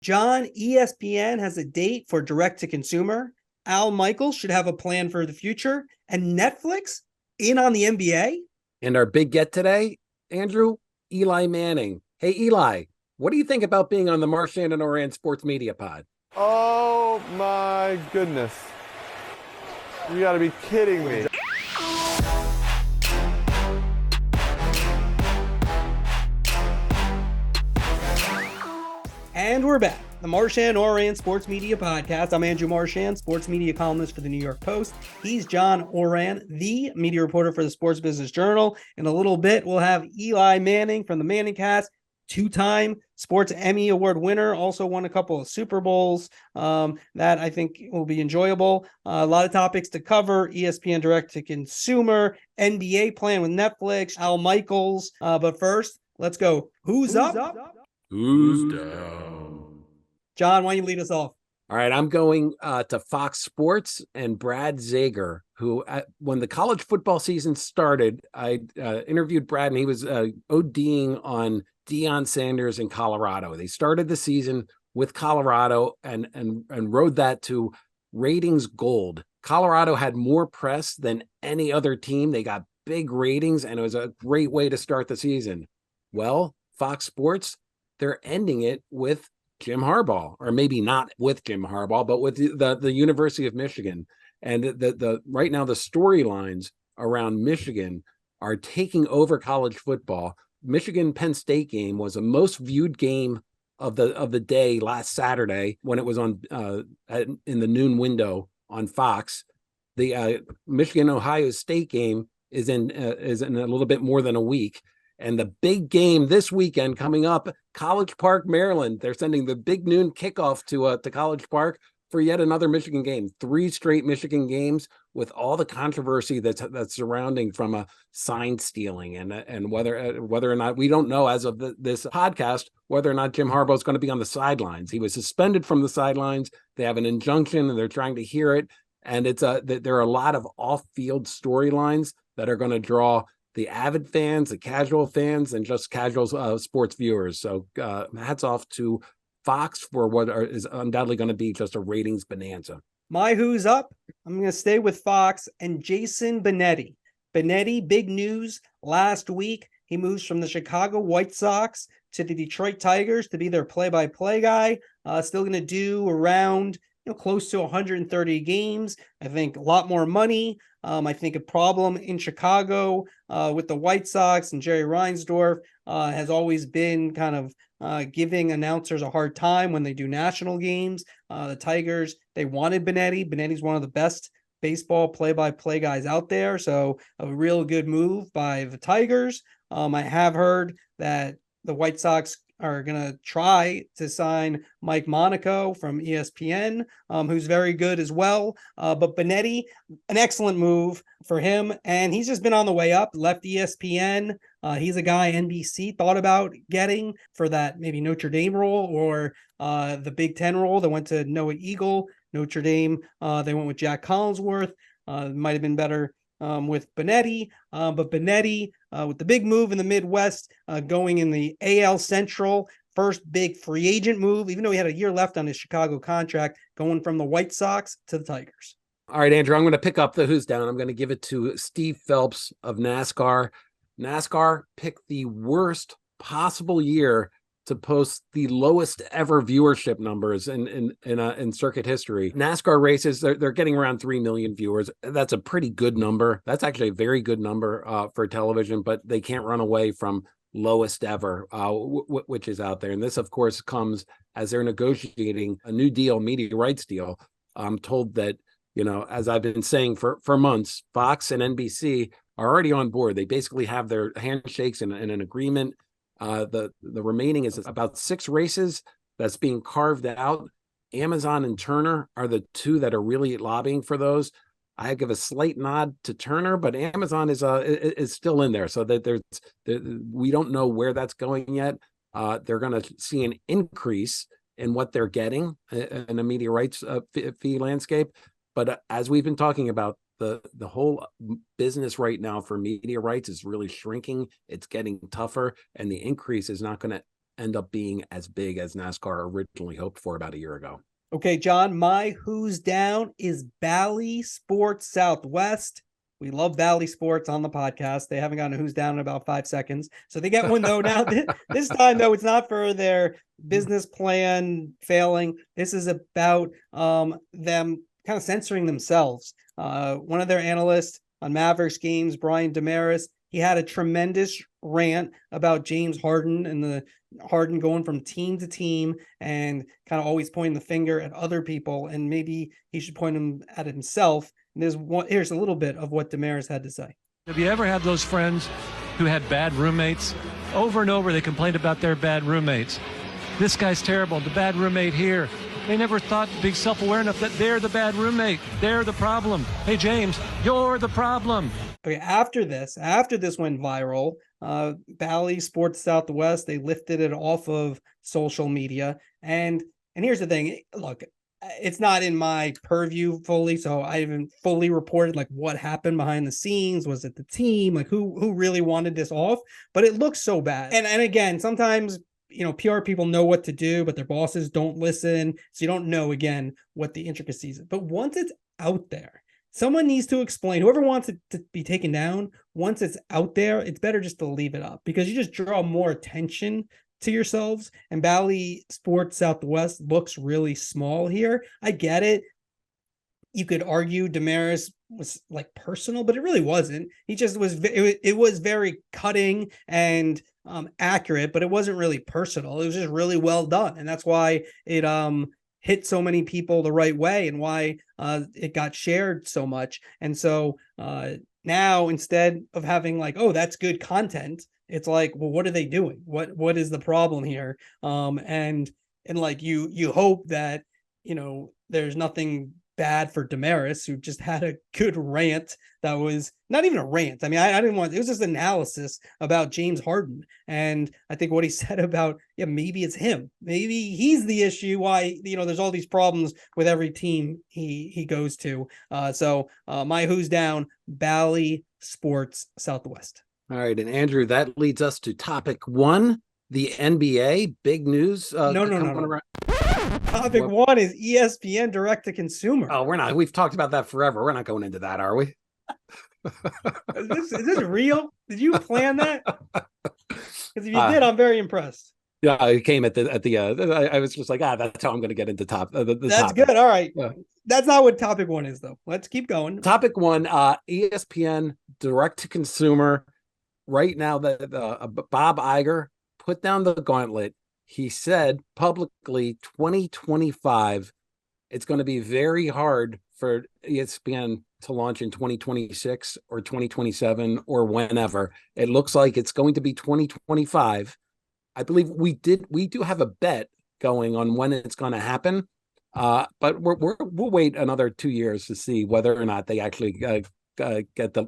John, ESPN has a date for direct-to-consumer. Al Michaels should have a plan for the future. And Netflix in on the NBA? And our big get today, Andrew, Eli Manning. Hey, Eli, what do you think about being on the Marchand and Ourand Sports Media Pod? Oh, my goodness. You got to be kidding me. And we're back. The Marchand and Ourand Sports Media Podcast. I'm Andrew Marchand, sports media columnist for the New York Post. He's John Ourand, the media reporter for the Sports Business Journal. In a little bit, we'll have Eli Manning from the ManningCast, two-time Sports Emmy Award winner, also won a couple of Super Bowls. That I think will be enjoyable. A lot of topics to cover: ESPN direct-to-consumer, NBA plan with Netflix, Al Michaels. But first, let's go. Who's up? Who's down? John, why don't you lead us off? All right, I'm going to Fox Sports and Brad Zager, who when the college football season started, I interviewed Brad, and he was ODing on Deion Sanders in Colorado. They started the season with Colorado and rode that to ratings gold. Colorado had more press than any other team. They got big ratings, and it was a great way to start the season. Well, Fox Sports, they're ending it with Jim Harbaugh, or maybe not with Jim Harbaugh, but with the University of Michigan. And the right now the storylines around Michigan are taking over college football. Michigan-Penn State game was the most viewed game of the day last Saturday when it was on in the noon window on Fox. The Michigan-Ohio State game is in a little bit more than a week. And the big game this weekend coming up, College Park, Maryland. They're sending the big noon kickoff to College Park for yet another Michigan game. 3 straight Michigan games with all the controversy that's surrounding from a sign stealing and whether or not, we don't know as of this podcast whether or not Jim Harbaugh is going to be on the sidelines. He was suspended from the sidelines. They have an injunction and they're trying to hear it. And there are a lot of off-field storylines that are going to draw the avid fans, the casual fans, and just casual sports viewers. So hats off to Fox for what is undoubtedly going to be just a ratings bonanza. My who's up? I'm going to stay with Fox and Jason Benetti. Benetti, big news last week. He moves from the Chicago White Sox to the Detroit Tigers to be their play-by-play guy. Still going to do around close to 130 games. I think a lot more money. I think a problem in Chicago with the White Sox and Jerry Reinsdorf has always been kind of giving announcers a hard time when they do national games. The Tigers, they wanted Benetti. Benetti's one of the best baseball play-by-play guys out there. So a real good move by the Tigers. I have heard that the White Sox are going to try to sign Mike Monaco from ESPN, who's very good as well. But Benetti, an excellent move for him. And he's just been on the way up, left ESPN. He's a guy NBC thought about getting for that maybe Notre Dame role or the Big Ten role. They went to Noah Eagle. Notre Dame, they went with Jack Collinsworth. Might have been better with Benetti, but Benetti with the big move in the Midwest, going in the AL Central, first big free agent move, even though he had a year left on his Chicago contract, going from the White Sox to the Tigers. All right, Andrew, I'm going to pick up the who's down. I'm going to give it to Steve Phelps of NASCAR. NASCAR picked the worst possible year to post the lowest ever viewership numbers in circuit history. NASCAR races, they're getting around 3 million viewers. That's a pretty good number. That's actually a very good number for television, but they can't run away from lowest ever, which is out there. And this, of course, comes as they're negotiating a new deal, media rights deal. I'm told that, as I've been saying for months, Fox and NBC are already on board. They basically have their handshakes and an agreement. The remaining is about 6 races that's being carved out. Amazon and Turner are the two that are really lobbying for those. I give a slight nod to Turner, but Amazon is still in there, so that we don't know where that's going yet. They're going to see an increase in what they're getting in the media rights fee landscape, but as we've been talking about, the whole business right now for media rights is really shrinking. It's getting tougher, and the increase is not going to end up being as big as NASCAR originally hoped for about a year ago. Okay, John, my who's down is Bally Sports Southwest. We love Bally Sports on the podcast. They haven't gotten a who's down in about 5 seconds. So they get one, though. Now, this time, though, it's not for their business plan failing. This is about them kind of censoring themselves. One of their analysts on Mavericks games, Brian Damaris, he had a tremendous rant about James Harden and the Harden going from team to team and kind of always pointing the finger at other people. And maybe he should point them at himself. And here's a little bit of what Damaris had to say. Have you ever had those friends who had bad roommates? Over and over, they complained about their bad roommates. This guy's terrible, the bad roommate here. They never thought to be self-aware enough that they're the bad roommate. They're the problem. Hey, James, you're the problem. Okay, after this went viral, Bally Sports Southwest, they lifted it off of social media. And here's the thing. Look, it's not in my purview fully, so I haven't fully reported like what happened behind the scenes. Was it the team? Like who really wanted this off? But it looks so bad. And again, sometimes, you know, PR people know what to do, but their bosses don't listen. So you don't know, again, what the intricacies are. But once it's out there, someone needs to explain. Whoever wants it to be taken down, once it's out there, it's better just to leave it up because you just draw more attention to yourselves. And Bally Sports Southwest looks really small here. I get it. You could argue Damaris was like personal, but it really wasn't. He just was. It was very cutting and accurate, but it wasn't really personal. It was just really well done, and that's why it hit so many people the right way, and why it got shared so much. And so now, instead of having like, oh, that's good content, it's like, well, what are they doing? What is the problem here? And like you hope that, you know, there's nothing bad for Damaris, who just had a good rant that was not even a rant. I mean, I didn't want, it was just analysis about James Harden. And I think what he said about, yeah, maybe it's him. Maybe he's the issue why, you know, there's all these problems with every team he goes to. So my who's down, Bally Sports Southwest. All right. And Andrew, that leads us to topic one, the NBA. Big news. No. Topic one is ESPN direct to consumer. Oh, we're not. We've talked about that forever. We're not going into that, are we? Is this real? Did you plan that? Because if you did, I'm very impressed. Yeah, it came at the. I was just like, that's how I'm going to get into top. That's topic. Good. All right. Yeah. That's not what topic one is, though. Let's keep going. Topic one, ESPN direct to consumer. Right now, that Bob Iger put down the gauntlet. He said publicly 2025, it's going to be very hard for ESPN to launch in 2026 or 2027 or whenever. It looks like it's going to be 2025. I believe we do have a bet going on when it's going to happen. But we'll wait another 2 years to see whether or not they actually get the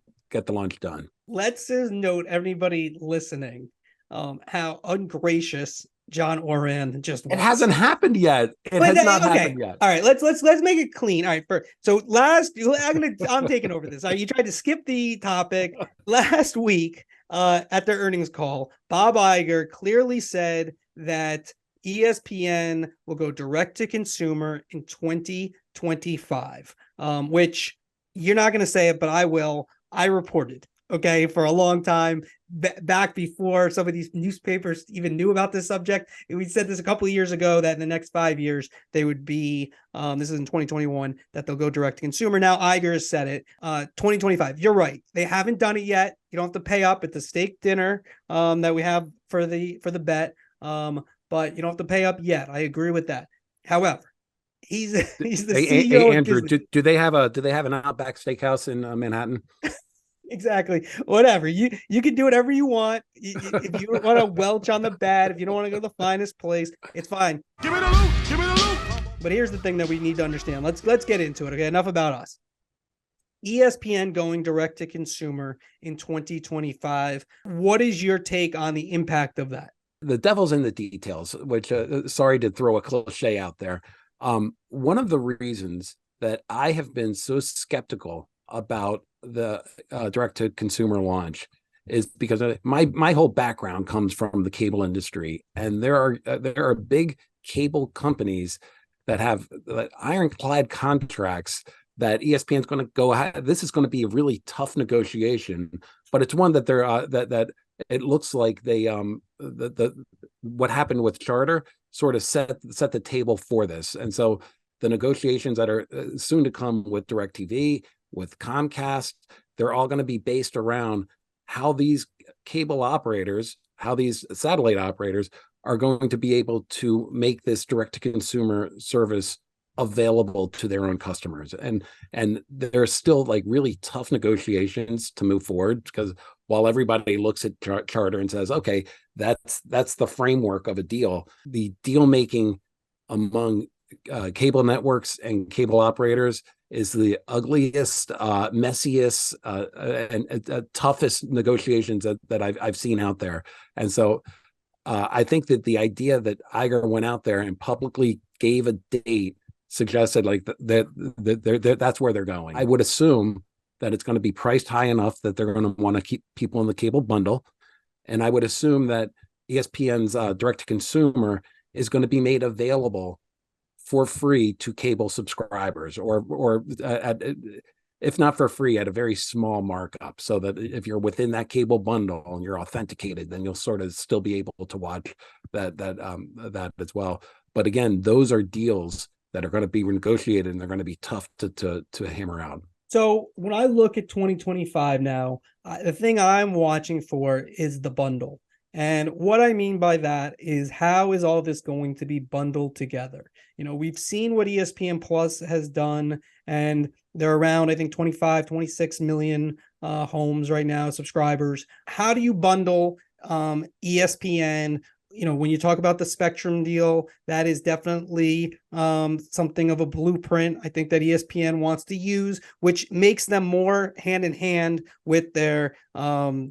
launch done. Let's just note, everybody listening, how ungracious John Ourand just was. It hasn't happened yet. Happened yet. All right, let's make it clean. All right, so I'm taking over this. You tried to skip the topic. Last week at their earnings call, Bob Iger clearly said that ESPN will go direct to consumer in 2025, which you're not going to say it, but I will. I reported, okay, for a long time, back before some of these newspapers even knew about this subject. We said this a couple of years ago that in the next 5 years, they would be, this is in 2021, that they'll go direct to consumer. Now, Iger has said it, 2025. You're right. They haven't done it yet. You don't have to pay up at the steak dinner that we have for the bet, but you don't have to pay up yet. I agree with that. However, he's the CEO. Hey, Andrew, do they have an Outback Steakhouse in Manhattan? Exactly. Whatever. You can do whatever you want. If you want to welch on the bed, if you don't want to go to the finest place, it's fine. Give me the loot. Give me the loot. But here's the thing that we need to understand. Let's get into it. Okay, enough about us. ESPN going direct to consumer in 2025. What is your take on the impact of that? The devil's in the details, which sorry to throw a cliche out there. One of the reasons that I have been so skeptical about the direct to consumer launch is because my whole background comes from the cable industry, and there are big cable companies that have ironclad contracts that ESPN is going to go ahead. This is going to be a really tough negotiation, but it's one that they're that it looks like they what happened with Charter sort of set the table for this. And so the negotiations that are soon to come with DirecTV, with Comcast, they're all going to be based around how these cable operators, how these satellite operators are going to be able to make this direct-to-consumer service available to their own customers. And there's still like really tough negotiations to move forward, because while everybody looks at Charter and says, okay, that's the framework of a deal, the deal making among cable networks and cable operators is the ugliest, messiest, and toughest negotiations that I've seen out there. And so I think that the idea that Iger went out there and publicly gave a date suggested like that that's where they're going. I would assume that it's going to be priced high enough that they're going to want to keep people in the cable bundle. And I would assume that ESPN's direct-to-consumer is going to be made available for free to cable subscribers, or if not for free, at a very small markup, so that if you're within that cable bundle and you're authenticated, then you'll sort of still be able to watch that as well. But again, those are deals that are going to be renegotiated, and they're going to be tough to hammer out. So when I look at 2025 now, the thing I'm watching for is the bundle. And what I mean by that is, how is all this going to be bundled together? You know, we've seen what ESPN Plus has done, and they're around, I think, 25, 26 million homes right now, subscribers. How do you bundle ESPN? You know, when you talk about the Spectrum deal, that is definitely something of a blueprint, I think, that ESPN wants to use, which makes them more hand in hand with their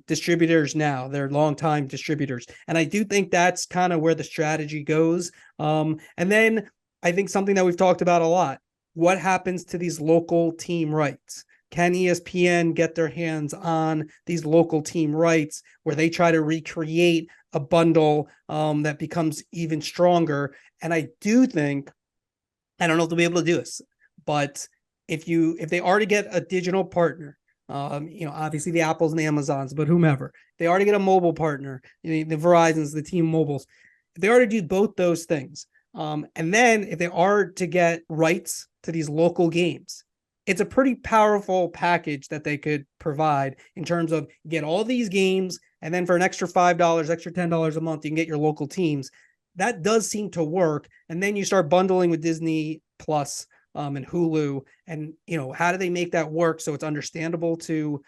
distributors now, their longtime distributors. And I do think that's kind of where the strategy goes. And then I think something that we've talked about a lot, what happens to these local team rights? Can ESPN get their hands on these local team rights where they try to recreate a bundle that becomes even stronger? And I do think, I don't know if they'll be able to do this, but if they already get a digital partner, you know, obviously the Apples and the Amazons, but whomever, they already get a mobile partner, the Verizons, the T-Mobiles, if they already do both those things, and then if they are to get rights to these local games, it's a pretty powerful package that they could provide in terms of get all these games, and then for an extra $5, extra $10 a month, you can get your local teams. That does seem to work. And then you start bundling with Disney Plus and Hulu, and you know, how do they make that work so it's understandable to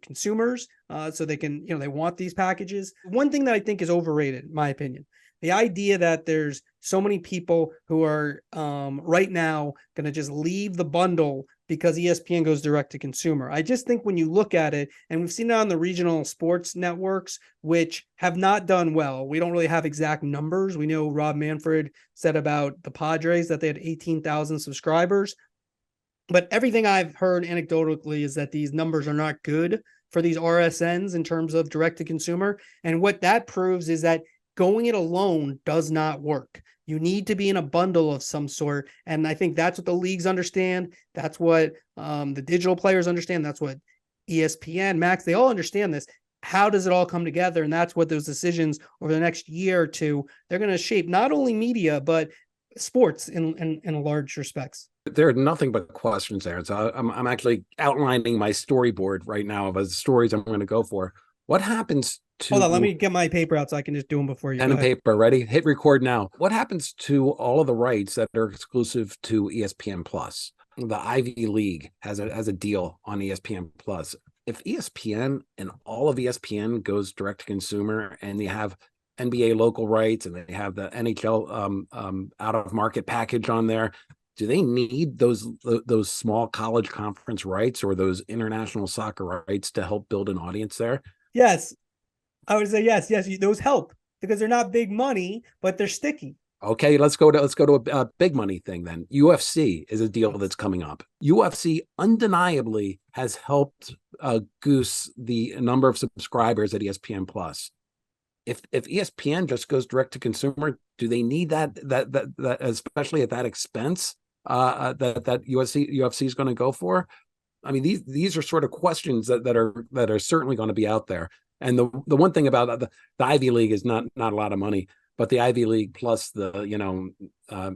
consumers, so they can, you know, they want these packages. One thing that I think is overrated, in my opinion, the idea that there's so many people who are right now going to just leave the bundle because ESPN goes direct to consumer. I just think when you look at it, and we've seen it on the regional sports networks, which have not done well. We don't really have exact numbers. We know Rob Manfred said about the Padres that they had 18,000 subscribers. But everything I've heard anecdotally is that these numbers are not good for these RSNs in terms of direct to consumer. And what that proves is that going it alone does not work. You need to be in a bundle of some sort. And I think that's what the leagues understand. That's what the digital players understand. That's what ESPN, Max, they all understand this. How does it all come together? And that's what those decisions over the next year or two, they're going to shape not only media, but sports in large respects. There are nothing but questions there. So I'm actually outlining my storyboard right now of the stories I'm going to go for. What happens to... Hold on, let me get my paper out so I can just do them before you. Pen and paper, ready? Hit record now. What happens to all of the rights that are exclusive to ESPN Plus? The Ivy League has a deal on ESPN Plus. If ESPN and all of ESPN goes direct to consumer, and you have NBA local rights and they have the NHL out of market package on there, do they need those small college conference rights or those international soccer rights to help build an audience there? Yes, I would say yes. Those help because they're not big money, but they're sticky. Okay, let's go to a big money thing then. UFC is a deal that's coming up. UFC undeniably has helped goose the number of subscribers at ESPN Plus. If ESPN just goes direct to consumer, do they need that especially at that expense that UFC is going to go for? I mean, these are sort of questions that are certainly going to be out there. And the one thing about the Ivy League is not a lot of money. But the Ivy League plus the,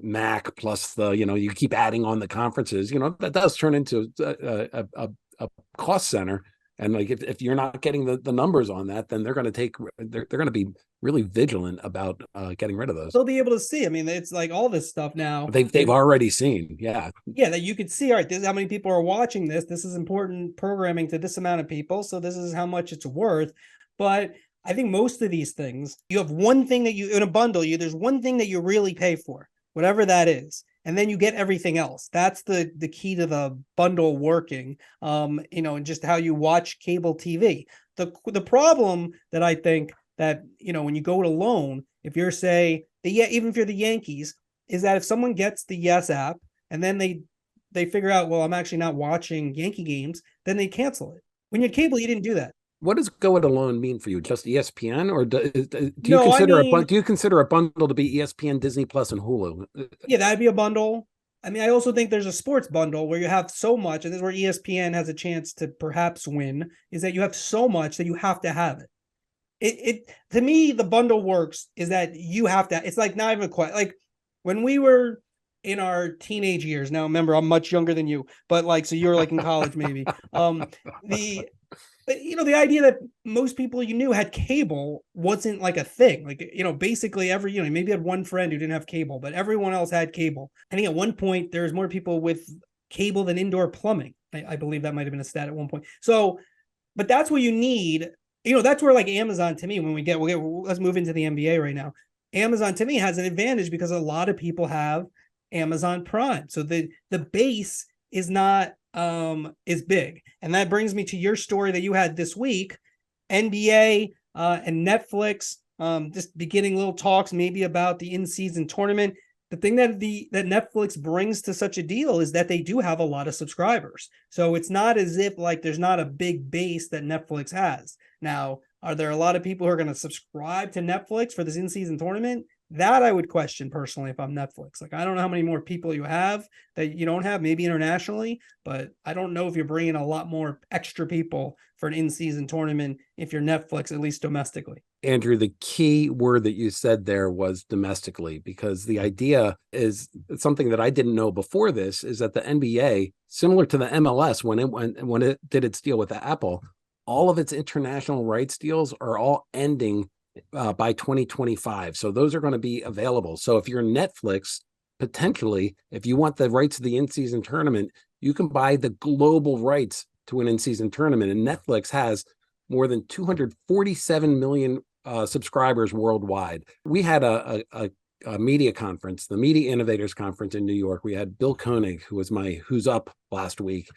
MAC plus the, you keep adding on the conferences, that does turn into a cost center. And like, if you're not getting the numbers on that, then they're going to be really vigilant about getting rid of those. They'll be able to see. I mean, it's like all this stuff now. They've already seen. Yeah. Yeah. That you could see, all right, this is how many people are watching this. This is important programming to this amount of people. So this is how much it's worth. But I think most of these things, you have one thing that in a bundle, there's one thing that you really pay for, whatever that is. And then you get everything else. That's the key to the bundle working, and just how you watch cable TV. The problem that I think that, when you go to loan, if you're even if you're the Yankees, is that if someone gets the Yes app and then they figure out, well, I'm actually not watching Yankee games, then they cancel it. When you're cable, you didn't do that. What does go it alone mean for you? Just ESPN, or do you consider a bundle to be ESPN, Disney Plus, and Hulu? Yeah, that'd be a bundle. I mean, I also think there's a sports bundle where you have so much, and this is where ESPN has a chance to perhaps win, is that you have so much that you have to have it. It to me, the bundle works is that you have to. It's like not even quite like when we were in our teenage years. Now, remember, I'm much younger than you, but so you're like in college, maybe. The idea that most people you knew had cable wasn't like a thing. Like, basically maybe you had one friend who didn't have cable, but everyone else had cable. I think at one point there was more people with cable than indoor plumbing. I believe that might have been a stat at one point. So, but that's what you need. That's where like Amazon to me, when let's move into the NBA right now. Amazon to me has an advantage because a lot of people have Amazon Prime. So the base is not is big. And that brings me to your story that you had this week, NBA and Netflix just beginning little talks maybe about the in-season tournament. The thing that Netflix brings to such a deal is that they do have a lot of subscribers. So it's not as if like there's not a big base that Netflix has. Now, are there a lot of people who are going to subscribe to Netflix for this in-season tournament? That I would question personally if I'm Netflix. Like, I don't know how many more people you have that you don't have, maybe internationally, but I don't know if you're bringing a lot more extra people for an in-season tournament if you're Netflix, at least domestically. Andrew, the key word that you said there was domestically, because the idea is something that I didn't know before this, is that the NBA, similar to the MLS, when it did its deal with Apple, all of its international rights deals are all ending by 2025. So those are going to be available. So if you're Netflix, potentially, if you want the rights to the in-season tournament, you can buy the global rights to an in-season tournament. And Netflix has more than 247 million subscribers worldwide. We had a media conference, the Media Innovators Conference in New York. We had Bill Koenig, who was my Who's Up last week.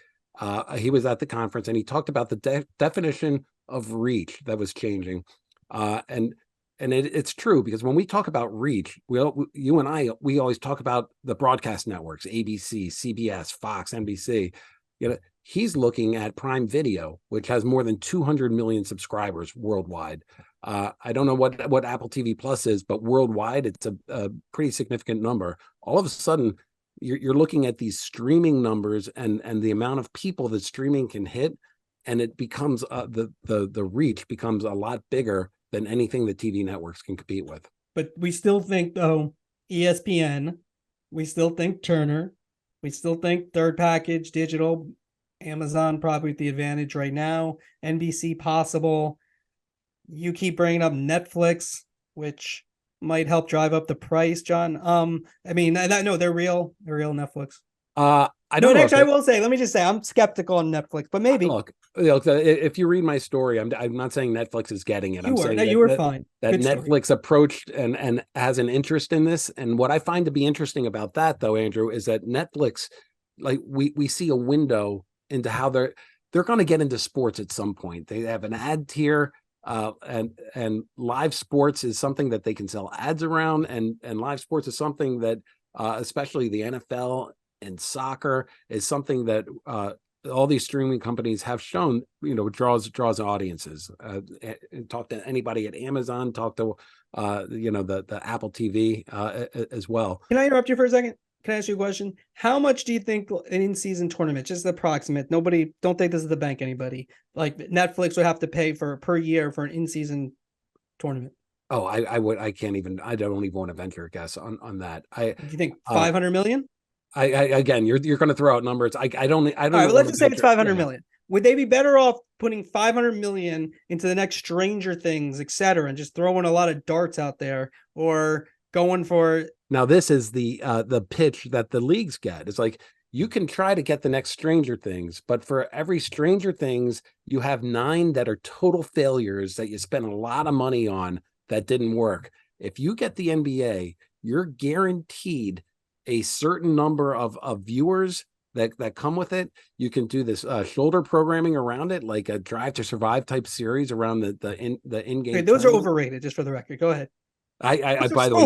He was at the conference and he talked about the definition of reach that was changing. It's true, because when we talk about reach, you and I always talk about the broadcast networks, ABC, CBS, Fox, NBC. He's looking at Prime Video, which has more than 200 million subscribers worldwide. I don't know what Apple TV Plus is, but worldwide, it's a pretty significant number. All of a sudden, you're looking at these streaming numbers and the amount of people that streaming can hit, and it becomes the reach becomes a lot bigger than anything that TV networks can compete with. But we still think, though, ESPN, we still think Turner, we still think third package digital, Amazon probably with the advantage right now, NBC possible. You keep bringing up Netflix, which might help drive up the price, John. I mean, no, they're real Netflix. I don't know. Actually, I will say, let me just say, I'm skeptical on Netflix, but maybe. Look, if you read my story, I'm not saying Netflix is getting it. You were fine. That Good Netflix story. Approached and has an interest in this. And what I find to be interesting about that, though, Andrew, is that Netflix, like we see a window into how they're going to get into sports at some point. They have an ad tier. And live sports is something that they can sell ads around, and live sports is something that especially the NFL and soccer is something that all these streaming companies have shown, draws audiences. Talk to anybody at Amazon, talk to the Apple TV as well. Can I interrupt you for a second? Can I ask you a question? How much do you think an in-season tournament, just approximate, nobody, don't take this to the bank, anybody, like Netflix would have to pay for per year for an in-season tournament? Oh, I don't even want to venture a guess on that. Do you think 500 million? Again, you're going to throw out numbers. I don't. All right, let's just say it's 500 million. Would they be better off putting 500 million into the next Stranger Things, et cetera, and just throwing a lot of darts out there, or going for? Now, this is the pitch that the leagues get. It's like, you can try to get the next Stranger Things, but for every Stranger Things, you have 9 that are total failures that you spent a lot of money on that didn't work. If you get the NBA, you're guaranteed a certain number of viewers that come with it. You can do this shoulder programming around it, like a Drive to Survive type series around the in-game. Okay, those are overrated, just for the record. Go ahead. I by the way,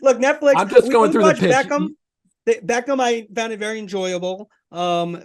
look, Netflix. I'm just going through the pitch. Beckham, I found it very enjoyable. I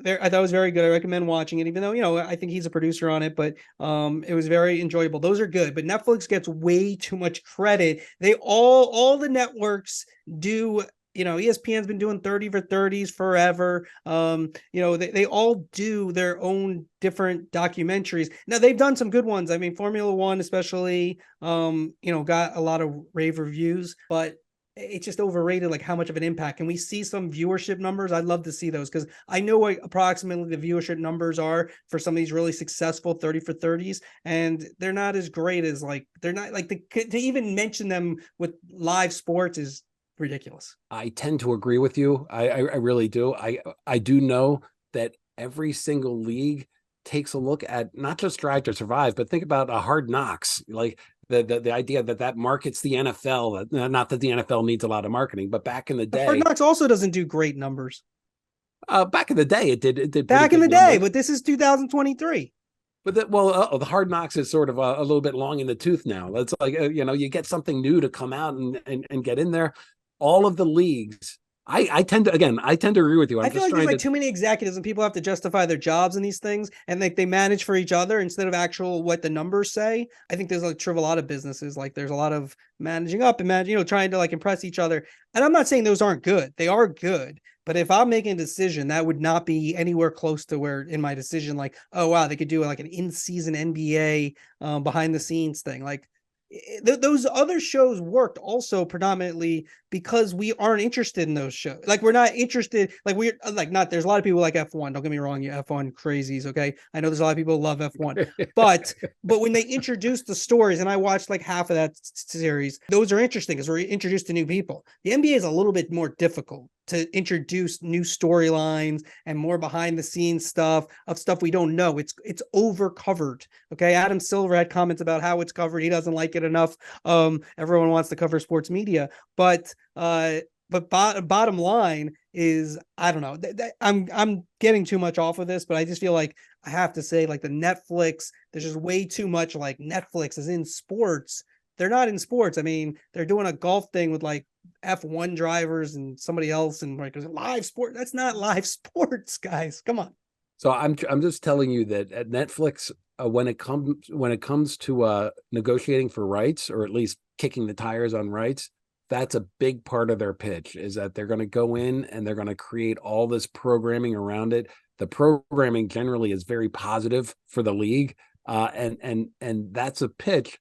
thought it was very good. I recommend watching it, even though, I think he's a producer on it, but it was very enjoyable. Those are good, but Netflix gets way too much credit. They all the networks do. ESPN's been doing 30 for 30s forever. They all do their own different documentaries. Now, they've done some good ones. I mean, Formula One especially, got a lot of rave reviews, but it's just overrated, like how much of an impact. Can we see some viewership numbers? I'd love to see those, because I know what approximately the viewership numbers are for some of these really successful 30 for 30s, and they're not as great as they're not like to even mention them with live sports is ridiculous. I tend to agree with you. I really do. I do know that every single league takes a look at not just Drive to Survive, but think about a Hard Knocks, like the idea that markets the NFL. Not that the NFL needs a lot of marketing, but back in the day, Hard Knocks also doesn't do great numbers. Back in the day, it did back in the day, but this is 2023. But the Hard Knocks is sort of a little bit long in the tooth now. It's like you get something new to come out and get in there. All of the leagues, I tend to agree with you. I feel like there's too many executives and people have to justify their jobs in these things, and they manage for each other instead of actual what the numbers say. I think there's true of a lot of businesses. There's a lot of managing up and trying to impress each other. And I'm not saying those aren't good. They are good. But if I'm making a decision, that would not be anywhere close to where in my decision, oh wow, they could do an in-season NBA behind the scenes thing. Those other shows worked also predominantly because we aren't interested in those shows. We're not interested. There's a lot of people like F1. Don't get me wrong, you F1 crazies. Okay. I know there's a lot of people who love F1, but when they introduce the stories, and I watched half of that series, those are interesting because we're introduced to new people. The NBA is a little bit more difficult to introduce new storylines and more behind the scenes stuff we don't know. It's over covered. Okay. Adam Silver had comments about how it's covered. He doesn't like it enough. Everyone wants to cover sports media, but bottom line is, I don't know. I'm getting too much off of this, but I just feel like I have to say, the Netflix, there's just way too much Netflix is in sports. They're not in sports. I mean, they're doing a golf thing with F1 drivers and somebody else, and live sport. That's not live sports, guys. Come on. So I'm just telling you that at Netflix, when it comes to negotiating for rights, or at least kicking the tires on rights, that's a big part of their pitch, is that they're going to go in and they're going to create all this programming around it. The programming generally is very positive for the league, and that's a pitch.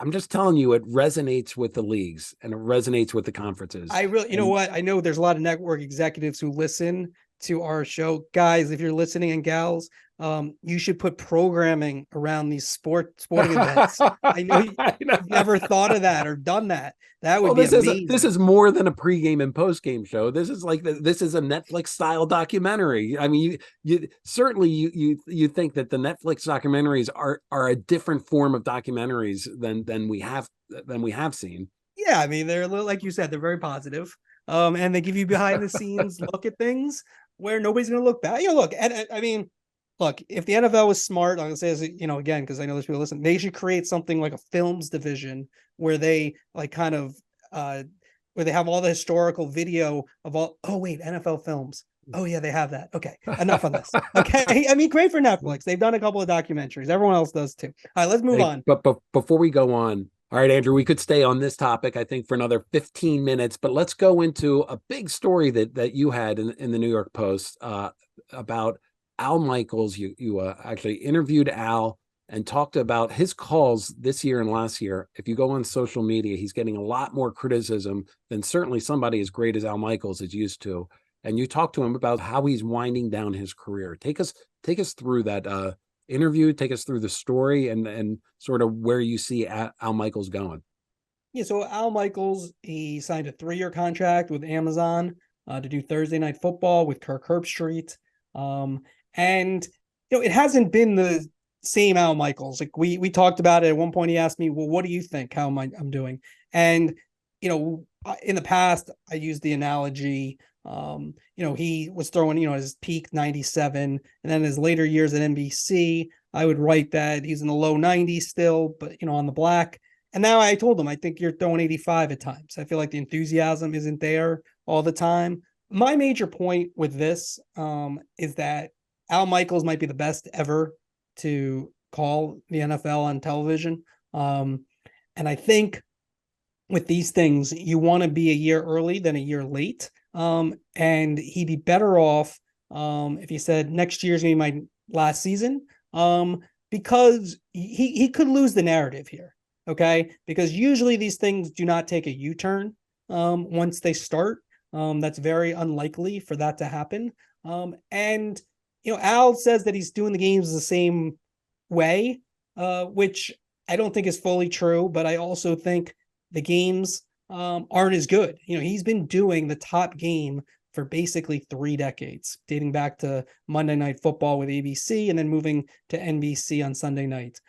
I'm just telling you, it resonates with the leagues and it resonates with the conferences. I know there's a lot of network executives who listen to our show. Guys, if you're listening, and gals, you should put programming around these sporting events. I know you've never thought of that or done that. That would be amazing. This is more than a pregame and postgame show. This is this is a Netflix style documentary. I mean, you certainly you think that the Netflix documentaries are a different form of documentaries than we have seen. Yeah, I mean, they're like you said, they're very positive. And they give you behind the scenes look at things where nobody's going to look back. Look, and I mean, look, if the NFL was smart, I'm gonna say this, again, because I know there's people listening, they should create something like a films division where they like kind of where they have all the historical video of all. Oh wait, NFL films. Oh yeah, they have that. Okay, enough on this. Okay, I mean, great for Netflix. They've done a couple of documentaries. Everyone else does too. All right, let's move on. But before we go on, all right, Andrew, we could stay on this topic, I think, for another 15 minutes, but let's go into a big story that you had in the New York Post about Al Michaels. You actually interviewed Al and talked about his calls this year and last year. If you go on social media, he's getting a lot more criticism than certainly somebody as great as Al Michaels is used to. And you talked to him about how he's winding down his career. Take us through that interview. Take us through the story and sort of where you see Al Michaels going. Yeah, so Al Michaels, he signed a 3-year contract with Amazon to do Thursday Night Football with Kirk Herbstreit. And it hasn't been the same Al Michaels. Like we talked about it at one point. He asked me, "Well, what do you think? How I'm doing?" And in the past, I used the analogy. He was throwing, his peak 97, and then his later years at NBC, I would write that he's in the low 90s still, but on the black. And now I told him, I think you're throwing 85 at times. I feel like the enthusiasm isn't there all the time. My major point with this is that Al Michaels might be the best ever to call the NFL on television. And I think with these things, you want to be a year early than a year late. And he'd be better off if he said next year's gonna be my last season, because he could lose the narrative here. Okay, because usually these things do not take a U-turn once they start. That's very unlikely for that to happen. And Al says that he's doing the games the same way, which I don't think is fully true, but I also think the games aren't as good. He's been doing the top game for basically 3 decades, dating back to Monday Night Football with ABC and then moving to NBC on Sunday night.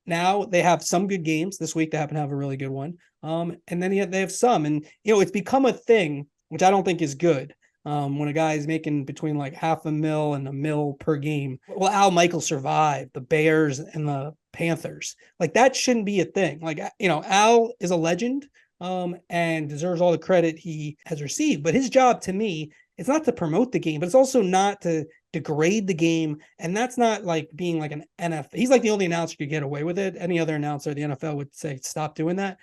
Now they have some good games. This week they happen to have a really good one. And then they have some. And, it's become a thing, which I don't think is good. When a guy is making between like $500,000 and $1 million per game. Well, Al Michaels survived the Bears and the Panthers. Like that shouldn't be a thing. Like, Al is a legend. And deserves all the credit he has received. But his job to me, it's not to promote the game, but it's also not to degrade the game. And that's not like being like an NFL. He's like the only announcer who could get away with it. Any other announcer, the NFL would say, stop doing that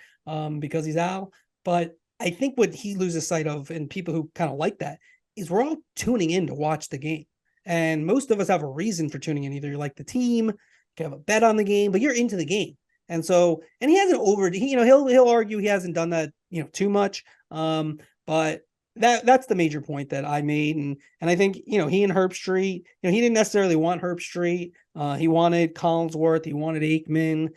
because he's Al. But I think what he loses sight of, and people who kind of like that, is we're all tuning in to watch the game. And most of us have a reason for tuning in. Either you like the team, you can have a bet on the game, but you're into the game. And so, and he hasn't he'll argue he hasn't done that, too much. But that's the major point that I made. And I think, he and Herbstreit, he didn't necessarily want Herbstreit. He wanted Collinsworth. He wanted Aikman.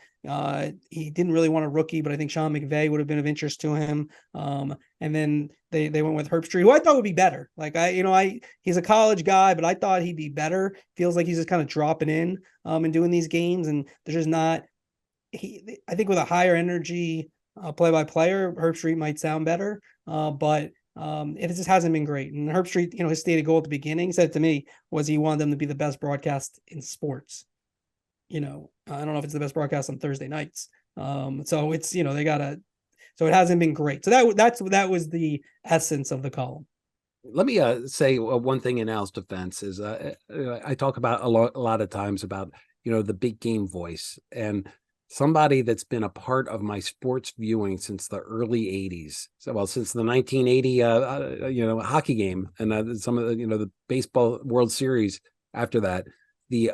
He didn't really want a rookie, but I think Sean McVay would have been of interest to him. And then they went with Herbstreit, who I thought would be better. Like he's a college guy, but I thought he'd be better. Feels like he's just kind of dropping in and doing these games. And there's just not, I think with a higher energy play-by-player, Herbstreit might sound better, but it just hasn't been great. And Herbstreit, his stated goal at the beginning, said to me, was he wanted them to be the best broadcast in sports. I don't know if it's the best broadcast on Thursday nights. So it's, they gotta. So it hasn't been great. So that was the essence of the column. Let me say one thing in Al's defense is I talk about a lot of times about the big game voice, and somebody that's been a part of my sports viewing since the early 80s. Since the 1980, hockey game and some of the baseball World Series after that, the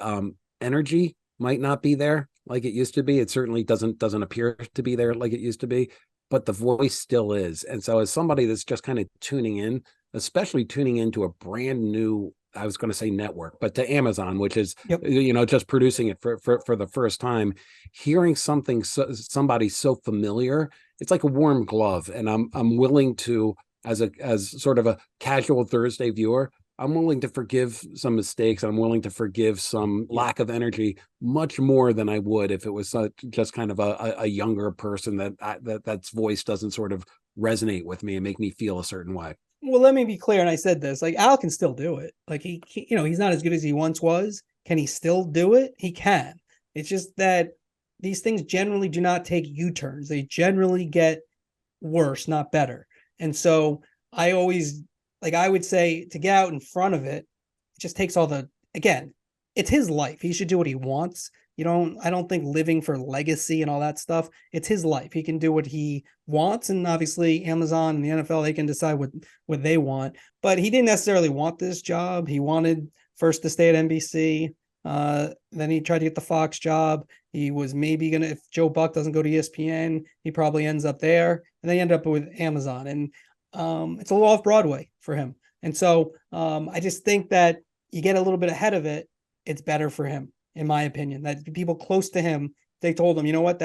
energy might not be there like it used to be. It certainly doesn't appear to be there like it used to be, but the voice still is. And so as somebody that's just kind of tuning in, especially tuning into a brand new, I was going to say network, but to Amazon, which is, just producing it for the first time, hearing somebody so familiar, it's like a warm glove. And I'm willing to, as sort of a casual Thursday viewer, I'm willing to forgive some mistakes. I'm willing to forgive some lack of energy much more than I would if it was just kind of a younger person that's voice doesn't sort of resonate with me and make me feel a certain way. Well, let me be clear, and I said this, like Al can still do it. Like he he's not as good as he once was. Can he still do it? He can. It's just that these things generally do not take U-turns. They generally get worse, not better. And so I always, like, I would say to get out in front of it, it just takes all the, again, it's his life. He should do what he wants. I don't think living for legacy and all that stuff, it's his life. He can do what he wants. And obviously Amazon and the NFL, they can decide what they want, but he didn't necessarily want this job. He wanted first to stay at NBC. Then he tried to get the Fox job. He was maybe going to, if Joe Buck doesn't go to ESPN, he probably ends up there. And then he ended up with Amazon. And it's a little off Broadway for him. And so I just think that you get a little bit ahead of it, it's better for him, in my opinion. That people close to him, they told him, you know what,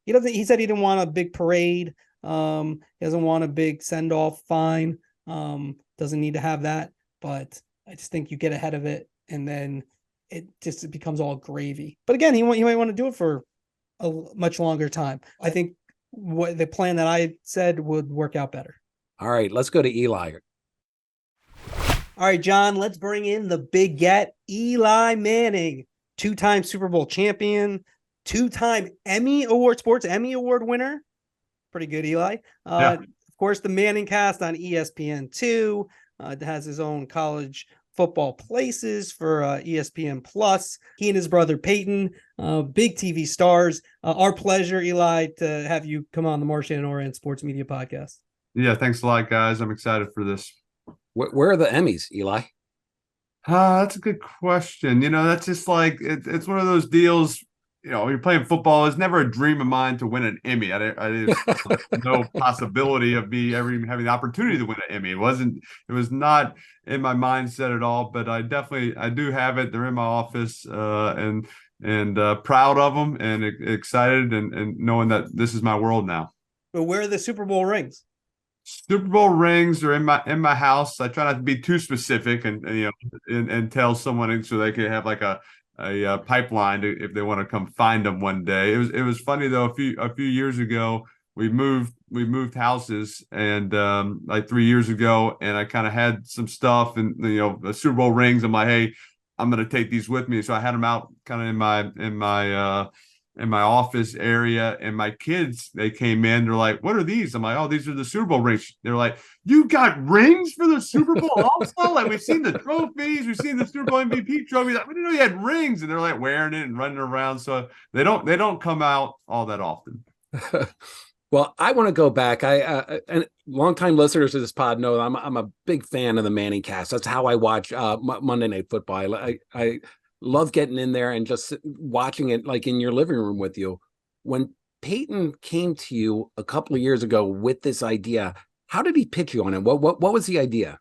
he said he didn't want a big parade. He doesn't want a big send-off, fine. Doesn't need to have that. But I just think you get ahead of it, and then it becomes all gravy. But again, he might want to do it for a much longer time. I think what the plan that I said would work out better. All right, let's go to Eli. All right, John, let's bring in the big get, Eli Manning, 2-time Super Bowl champion, 2-time Sports Emmy Award winner. Pretty good, Eli. Of course, the ManningCast on ESPN2. Has his own college football places for ESPN Plus. He and his brother Peyton, big TV stars. Our pleasure, Eli, to have you come on the Marchand and Ourand Sports Media Podcast. Yeah, thanks a lot, guys. I'm excited for this. Where are the Emmys, Eli? That's a good question. That's just like it's one of those deals. You're playing football. It's never a dream of mine to win an Emmy. I no possibility of me ever even having the opportunity to win an Emmy. It was not in my mindset at all. But I do have it. They're in my office, and proud of them, and excited, and knowing that this is my world now. But where are the Super Bowl rings? Super Bowl rings are in my house. I try not to be too specific and tell someone so they can have like a pipeline if they want to come find them one day. It was funny though. A few years ago, we moved houses, and like 3 years ago, and I kind of had some stuff and the Super Bowl rings. I'm like, hey, I'm gonna take these with me. So I had them out kind of in my office area, and my kids, they came in, they're like, what are these? I'm like, oh, these are the Super Bowl rings. They're like, you got rings for the Super Bowl also? Like, we've seen the trophies, we've seen the Super Bowl MVP trophies. Like, we didn't know you had rings. And they're like wearing it and running around. So they don't come out all that often. Well, I want to go back. And longtime listeners to this pod know I'm a big fan of the ManningCast. That's how I watch Monday Night Football. I love getting in there and just watching it like in your living room with you. When Peyton came to you a couple of years ago with this idea, how did he pitch you on it? What was the idea?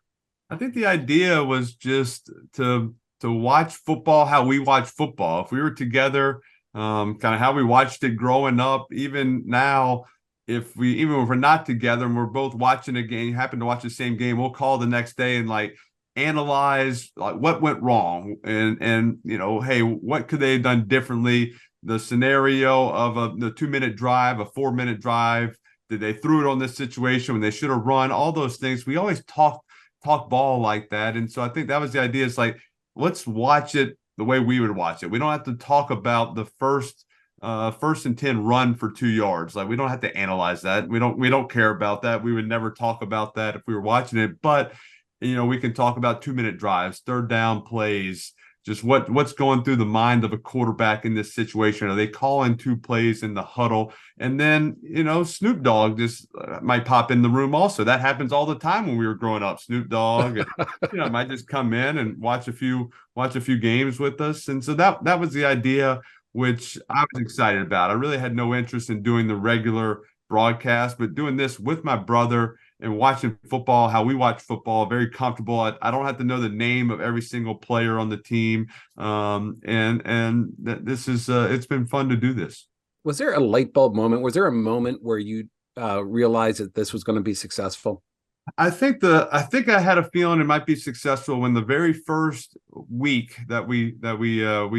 I think the idea was just to watch football how we watch football. If we were together, kind of how we watched it growing up, even now, even if we're not together and we're both watching a game, happen to watch the same game, we'll call the next day and like analyze like what went wrong and hey, what could they have done differently? The scenario of the 2-minute drive, a 4-minute drive, did they threw it on this situation when they should have run? All those things. We always talk ball like that. And so I think that was the idea. It's like, let's watch it the way we would watch it. We don't have to talk about the first and 10 run for 2 yards. Like, we don't have to analyze that. We don't care about that. We would never talk about that if we were watching it. But we can talk about 2-minute drives, third down plays, just what's going through the mind of a quarterback in this situation. Are they calling 2 plays in the huddle? And then, Snoop Dogg just might pop in the room also. That happens all the time when we were growing up. Snoop Dogg might just come in and watch a few games with us. And so that was the idea, which I was excited about. I really had no interest in doing the regular broadcast, but doing this with my brother and watching football, how we watch football, very comfortable. I don't have to know the name of every single player on the team. And this is, it's been fun to do this. Was there a light bulb moment? Was there a moment where you realized that this was going to be successful? I think I had a feeling it might be successful when the very first week that we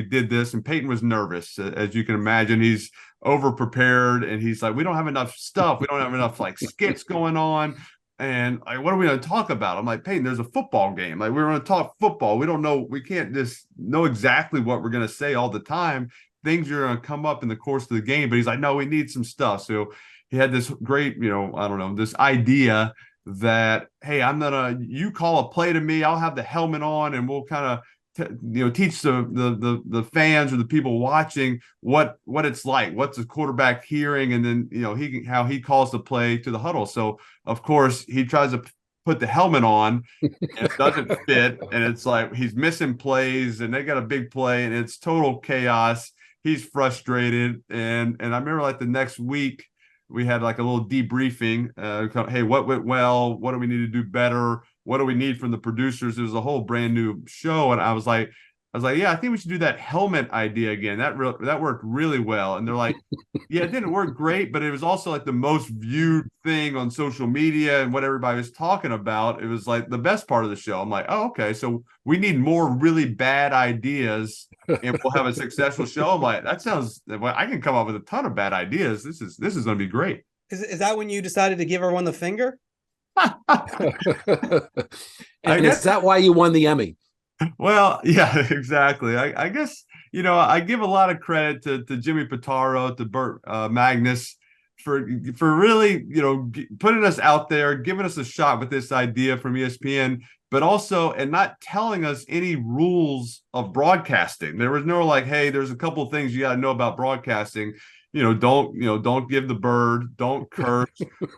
did this, and Peyton was nervous, as you can imagine. He's over prepared, and he's like, we don't have enough stuff. We don't have enough like skits going on. And what are we going to talk about? I'm like, Peyton, there's a football game. Like, we're going to talk football. We don't know. We can't just know exactly what we're going to say all the time. Things are going to come up in the course of the game. But he's like, no, we need some stuff. So he had this great, I don't know, this idea that, hey, you call a play to me. I'll have the helmet on and we'll kind of, teach the fans or the people watching what it's like, what's the quarterback hearing, and then how he calls the play to the huddle. So of course he tries to put the helmet on and it doesn't fit, and it's like he's missing plays and they got a big play and it's total chaos. He's frustrated, and I remember like the next week we had like a little debriefing. Hey, what went well? What do we need to do better? What do we need from the producers? It was a whole brand new show. And I was like, yeah, I think we should do that helmet idea again. That worked really well. And they're like, yeah, it didn't work great, but it was also like the most viewed thing on social media and what everybody was talking about. It was like the best part of the show. I'm like, oh, okay. So we need more really bad ideas and we'll have a successful show. I'm like, that sounds, I can come up with a ton of bad ideas. This is going to be great. Is that when you decided to give everyone the finger? And is that why you won the Emmy? Well, yeah, exactly. I guess, I give a lot of credit to Jimmy Pitaro, to Burt Magnus for really, putting us out there, giving us a shot with this idea from ESPN, but also, and not telling us any rules of broadcasting. There was no like, hey, there's a couple of things you got to know about broadcasting. Don't give the bird, don't curse,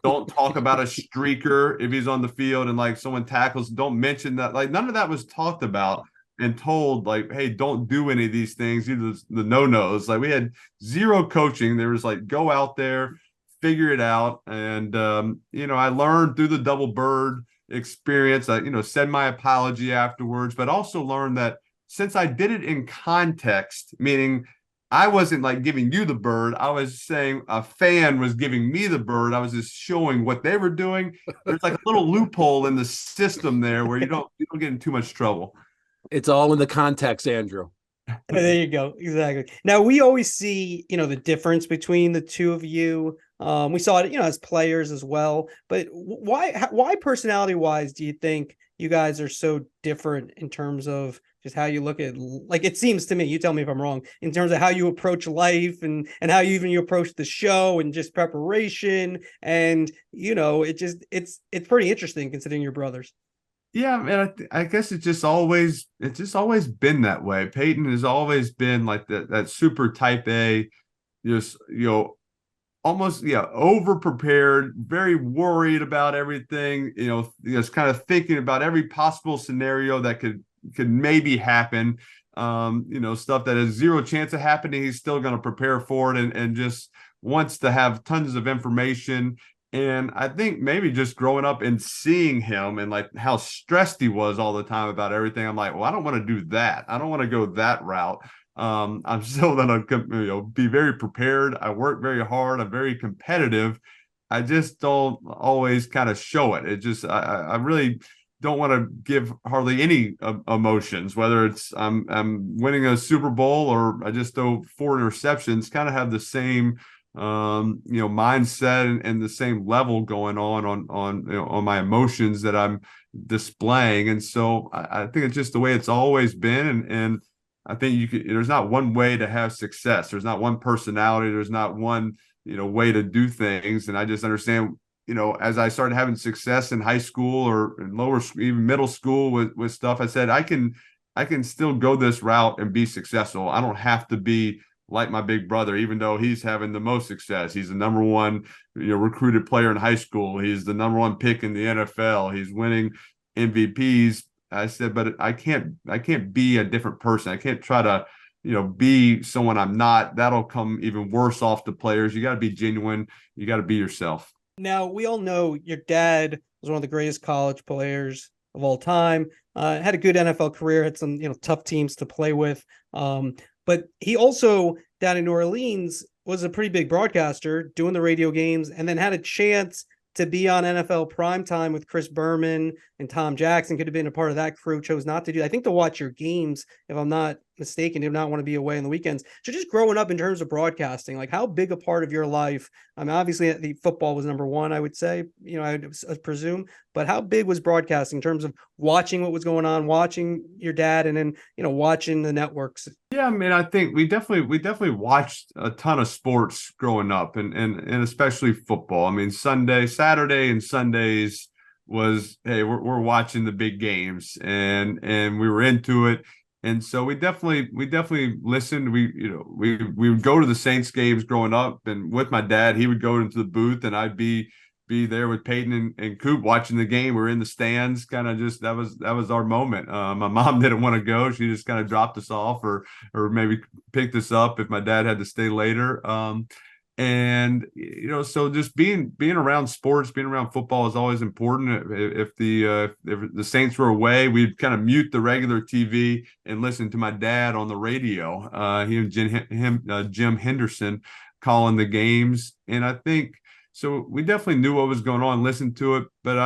don't talk about a streaker if he's on the field and like someone tackles, don't mention that. Like, none of that was talked about and told, like, hey, don't do any of these things, either the no-nos. Like, we had zero coaching. There was like, go out there, figure it out. And I learned through the double bird experience. I said my apology afterwards, but also learned that since I did it in context, meaning I wasn't like giving you the bird, I was saying a fan was giving me the bird. I was just showing what they were doing. There's like a little loophole in the system there where you don't get in too much trouble. It's all in the context, Andrew. There you go. Exactly. Now, we always see, the difference between the two of you. We saw it, as players as well. But why personality wise, do you think you guys are so different in terms of just how you look at, like, it seems to me, you tell me if I'm wrong, in terms of how you approach life and how you approach the show and just preparation. And, it's pretty interesting considering your brothers. Yeah, man, I guess it's just always been that way. Peyton has always been like that super type A, just, almost, over prepared, very worried about everything, just kind of thinking about every possible scenario that could maybe happen, stuff that has zero chance of happening. He's still going to prepare for it and just wants to have tons of information. And I think maybe just growing up and seeing him and like how stressed he was all the time about everything, I'm like, well, I don't want to do that. I don't want to go that route. I'm still going to be very prepared. I work very hard. I'm very competitive. I just don't always kind of show it. It just, I really don't want to give hardly any emotions, whether it's I'm winning a Super Bowl or I just throw 4 interceptions, kind of have the same mindset and the same level going on my emotions that I'm displaying. And so I think it's just the way it's always been. And I think there's not one way to have success. There's not one personality. There's not one, way to do things. And I just understand, as I started having success in high school or in lower, even middle school with stuff, I said, I can still go this route and be successful. I don't have to be like my big brother, even though he's having the most success. He's the number one, recruited player in high school. He's the number one pick in the NFL. He's winning MVPs. I said, but I can't be a different person. I can't try to, be someone I'm not. That'll come even worse off the players. You got to be genuine. You got to be yourself. Now, we all know your dad was one of the greatest college players of all time. Had a good NFL career, had some, tough teams to play with. But he also, down in New Orleans, was a pretty big broadcaster doing the radio games, and then had a chance to be on NFL primetime with Chris Berman and Tom Jackson. Could have been a part of that crew, chose not to do. I think to watch your games, if I'm not mistaken, did not want to be away on the weekends. So just growing up in terms of broadcasting, like how big a part of your life, I mean, obviously the football was number one, I would say, I would presume, but how big was broadcasting in terms of watching what was going on, watching your dad, and then, watching the networks? Yeah, I mean, I think we definitely watched a ton of sports growing up, and especially football. I mean, Saturday and Sundays was, hey, we're watching the big games, and we were into it. And so we definitely listened. We would go to the Saints games growing up, and with my dad, he would go into the booth, and I'd be there with Peyton and Coop watching the game. We're in the stands, kind of just that was our moment. My mom didn't want to go; she just kind of dropped us off, or maybe picked us up if my dad had to stay later. And so just being around sports, being around football is always important. If the Saints were away, we'd kind of mute the regular TV and listen to my dad on the radio. He and Jim Henderson calling the games, and I think so. We definitely knew what was going on, listened to it, but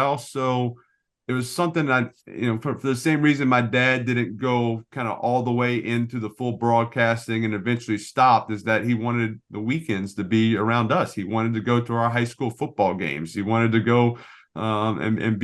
it was something that, for the same reason my dad didn't go kind of all the way into the full broadcasting and eventually stopped, is that he wanted the weekends to be around us. He wanted to go to our high school football games. He wanted to go and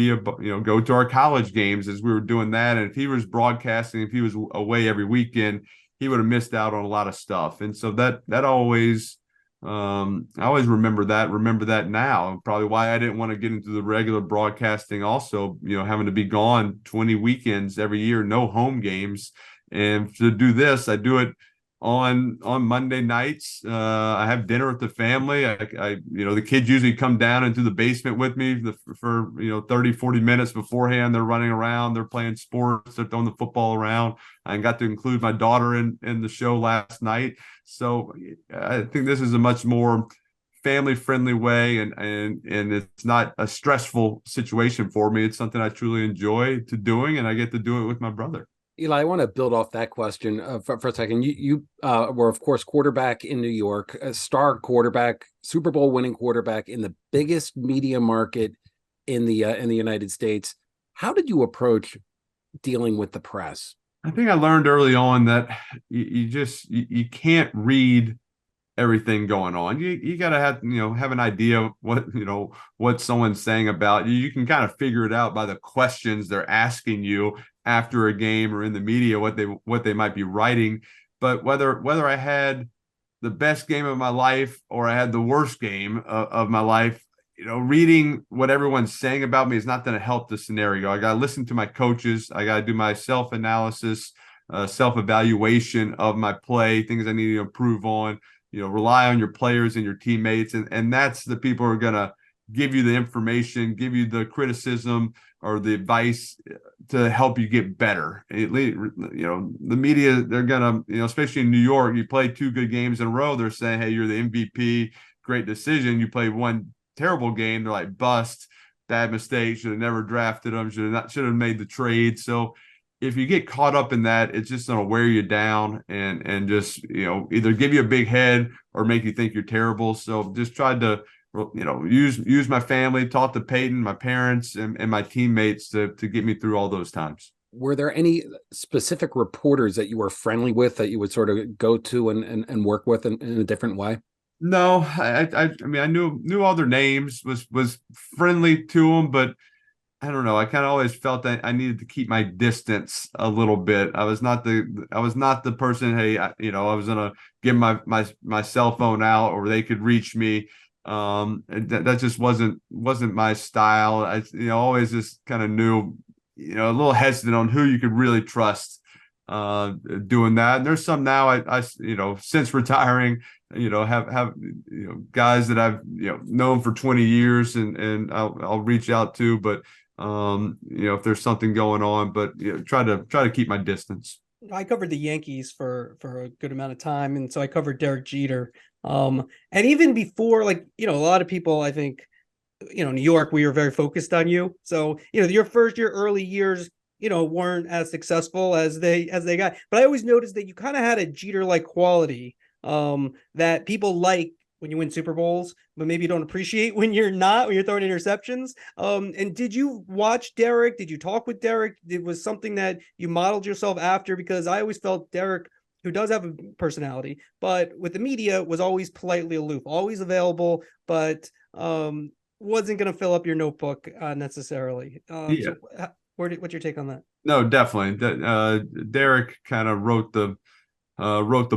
go to our college games as we were doing that. And if he was broadcasting, if he was away every weekend, he would have missed out on a lot of stuff. And so that always, I always remember that now. Probably why I didn't want to get into the regular broadcasting also, having to be gone 20 weekends every year, no home games. And to do this, I do it on Monday nights. I have dinner with the family. The kids usually come down into the basement with me for 30, 40 minutes beforehand. They're running around, they're playing sports, they're throwing the football around. I got to include my daughter in the show last night. So I think this is a much more family-friendly way, and it's not a stressful situation for me. It's something I truly enjoy doing, and I get to do it with my brother. Eli, I want to build off that question for a second. You were, of course, quarterback in New York, a star quarterback, Super Bowl winning quarterback in the biggest media market in the United States. How did you approach dealing with the press? I think I learned early on that you can't read everything going on. You got to have an idea of what someone's saying about you. You can kind of figure it out by the questions they're asking you after a game or in the media, what they might be writing. But whether I had the best game of my life or I had the worst game of my life, reading what everyone's saying about me is not going to help the scenario. I got to listen to my coaches. I got to do my self-analysis, self-evaluation of my play, things I need to improve on, rely on your players and your teammates. And that's the people who are going to give you the information, give you the criticism or the advice to help you get better. The media, they're going to, especially in New York, you play 2 good games in a row, they're saying, hey, you're the MVP, great decision. You play one terrible game, they're like, bust, bad mistake, should have never drafted them, should have made the trade. So if you get caught up in that, it's just going to wear you down and just either give you a big head or make you think you're terrible. So just tried to use my family, talk to Peyton, my parents, and my teammates to get me through all those times. Were there any specific reporters that you were friendly with that you would sort of go to and work with in a different way? No, I mean, I knew all their names, was friendly to them, but I don't know. I kind of always felt that I needed to keep my distance a little bit. I was not the person, hey, I was gonna give my cell phone out or they could reach me. That just wasn't my style. I always just kind of knew, a little hesitant on who you could really trust doing that. And there's some now I since retiring, have guys that I've known for 20 years and I'll reach out to, but if there's something going on, but try to keep my distance. I covered the Yankees for a good amount of time, and so I covered Derek Jeter. And even before, a lot of people, I think, New York, we were very focused on you. So, your first year, early years, weren't as successful as they got. But I always noticed that you kind of had a Jeter-like quality that people like when you win Super Bowls, but maybe you don't appreciate when you're not, when you're throwing interceptions. And did you watch Derek? Did you talk with Derek? It was something that you modeled yourself after? Because I always felt Derek, who does have a personality, but with the media was always politely aloof, always available, but wasn't going to fill up your notebook necessarily. Yeah. So what's your take on that? No, definitely. Derek kind of wrote the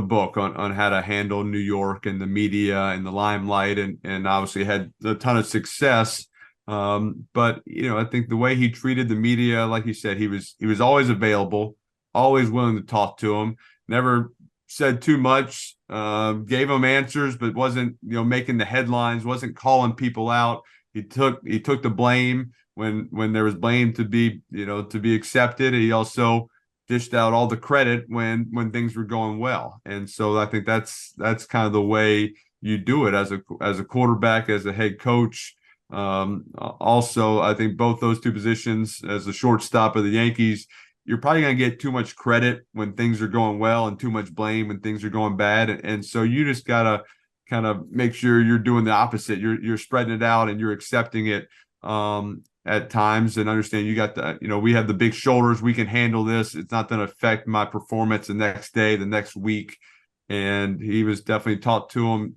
book on how to handle New York and the media and the limelight, and obviously had a ton of success. But I think the way he treated the media, like you said, he was always available, always willing to talk to them, never said too much, gave them answers, but wasn't making the headlines, wasn't calling people out. He took the blame when there was blame to be accepted. He also dished out all the credit when things were going well. And so I think that's kind of the way you do it as a quarterback, as a head coach. Also, I think both those two positions, as the shortstop of the Yankees, you're probably going to get too much credit when things are going well and too much blame when things are going bad. And so you just got to kind of make sure you're doing the opposite. You're spreading it out and you're accepting it at times, and understand you got the, we have the big shoulders. We can handle this. It's not going to affect my performance the next day, the next week. And he was definitely taught to him,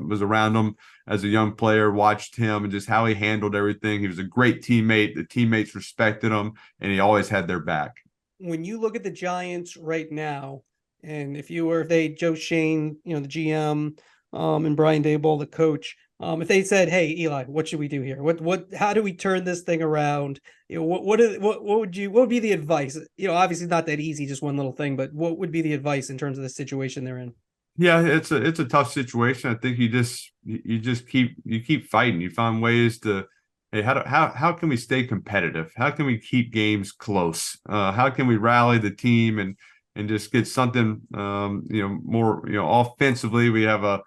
was around him as a young player, watched him and just how he handled everything. He was a great teammate. The teammates respected him, and he always had their back. When you look at the Giants right now, and if Joe Shane, the GM, and Brian Daboll, the coach, if they said, "Hey, Eli, what should we do here? How do we turn this thing around?" What would be the advice? Obviously not that easy, just one little thing, but what would be the advice in terms of the situation they're in? Yeah, it's a tough situation. I think you just keep fighting. You find ways to, hey, how can we stay competitive? How can we keep games close? How can we rally the team and just get something more offensively? We have a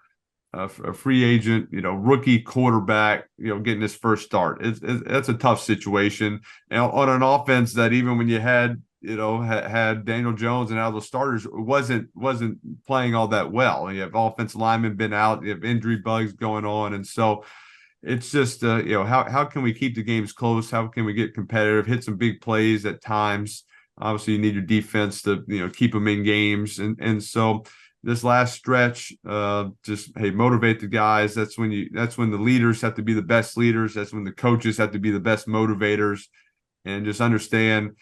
free agent, rookie quarterback, getting his first start. That's a tough situation. And on an offense that, even when you had Daniel Jones and all the starters, wasn't playing all that well. You have offensive linemen been out, you have injury bugs going on, and so it's just how can we keep the games close? How can we get competitive? Hit some big plays at times. Obviously, you need your defense to keep them in games, and so this last stretch, just, hey, motivate the guys. That's when the leaders have to be the best leaders. That's when the coaches have to be the best motivators, and just understand,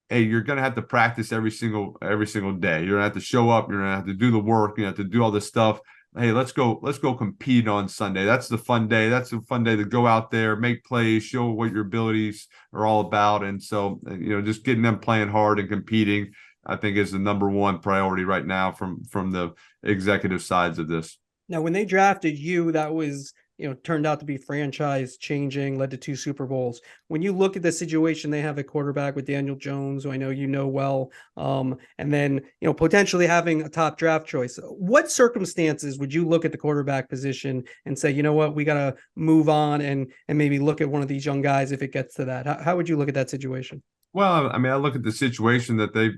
hey, you're going to have to practice every single day. You're going to have to show up. You're going to have to do the work. You have to do all this stuff. Hey, let's go compete on Sunday. That's the fun day. That's a fun day to go out there, make plays, show what your abilities are all about. And so, just getting them playing hard and competing, I think, is the number one priority right now from the executive sides of this. Now, when they drafted you, that was, turned out to be franchise changing, led to 2 Super Bowls. When you look at the situation they have at quarterback with Daniel Jones, who I know well, and then, potentially having a top draft choice, what circumstances would you look at the quarterback position and say, you know what, we got to move on and maybe look at one of these young guys if it gets to that? How would you look at that situation? Well, I mean, I look at the situation that they,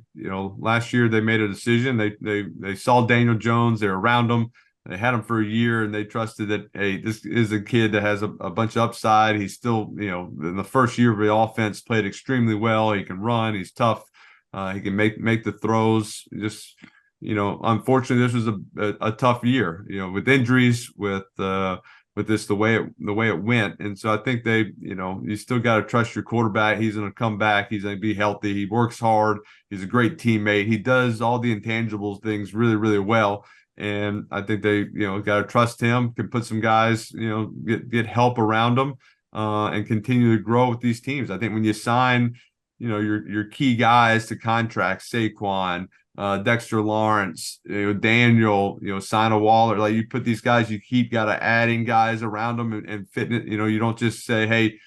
last year they made a decision. They saw Daniel Jones, they're around him, they had him for a year, and they trusted that, hey, this is a kid that has a bunch of upside. He's still, in the first year of the offense, played extremely well. He can run, he's tough, he can make the throws. Just, unfortunately, this was a tough year, with injuries, with this the way it went. And so I think they, you still got to trust your quarterback. He's going to come back. He's going to be healthy. He works hard. He's a great teammate. He does all the intangible things really, really well. And I think they, got to trust him, can put some guys, get help around him, and continue to grow with these teams. I think when you sign, your key guys to contracts, Saquon, Dexter Lawrence, Daniel, sign a Waller, like, you put these guys, you keep got to adding guys around them and fitting it. You don't just say, hey,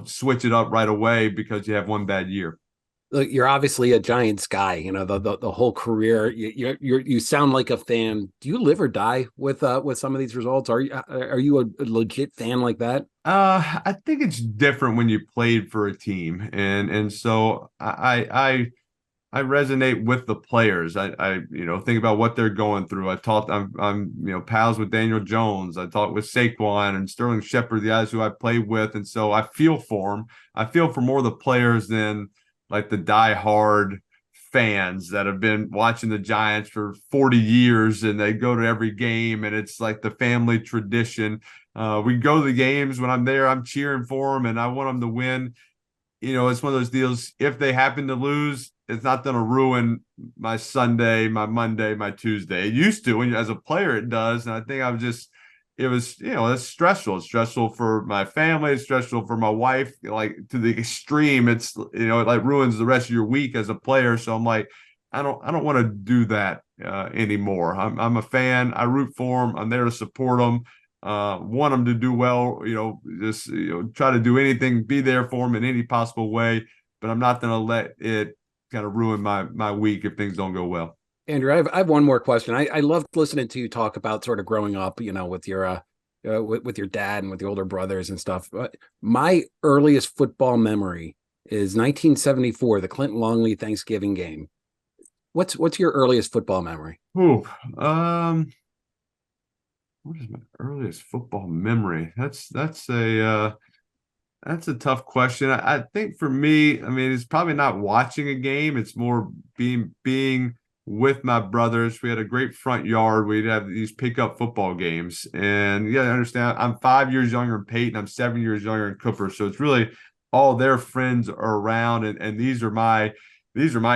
switch it up right away because you have one bad year. Look, you're obviously a Giants guy, the whole career. You sound like a fan. Do you live or die with some of these results? Are you a legit fan like that? I think it's different when you played for a team, and so I resonate with the players. I think about what they're going through. I'm pals with Daniel Jones. I talk with Saquon and Sterling Shepard, the guys who I played with, and so I feel for them. I feel for more of the players than like the diehard fans that have been watching the Giants for 40 years and they go to every game and it's like the family tradition. We go to the games. When I'm there, I'm cheering for them and I want them to win. It's one of those deals. If they happen to lose, it's not going to ruin my Sunday, my Monday, my Tuesday. It used to, as a player, it does. And I think it's stressful. It's stressful for my family. It's stressful for my wife, like to the extreme. It's, it like ruins the rest of your week as a player. So I'm like, I don't want to do that anymore. I'm a fan. I root for them. I'm there to support them. Want them to do well, just try to do anything, be there for them in any possible way. But I'm not going to let it kind of ruin my week if things don't go well. Andrew, I have one more question. I loved listening to you talk about sort of growing up, with your with your dad and with your older brothers and stuff. My earliest football memory is 1974, the Clinton Longley Thanksgiving game. What's your earliest football memory? What is my earliest football memory? That's a tough question. I think for me, it's probably not watching a game. It's more being with my brothers. We had a great front yard. We'd have these pickup football games. And you got to understand, I'm 5 years younger than Peyton. I'm 7 years younger than Cooper. So it's really all their friends are around. And these are my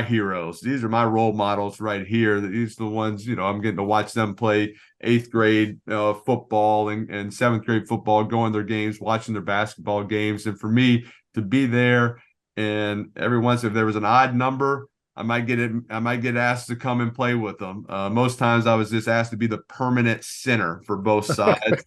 heroes. These are my role models right here. These are the ones, I'm getting to watch them play 8th grade football and 7th grade football, going to their games, watching their basketball games. And for me to be there, and every once if there was an odd number, I might get asked to come and play with them. Most times I was just asked to be the permanent center for both sides.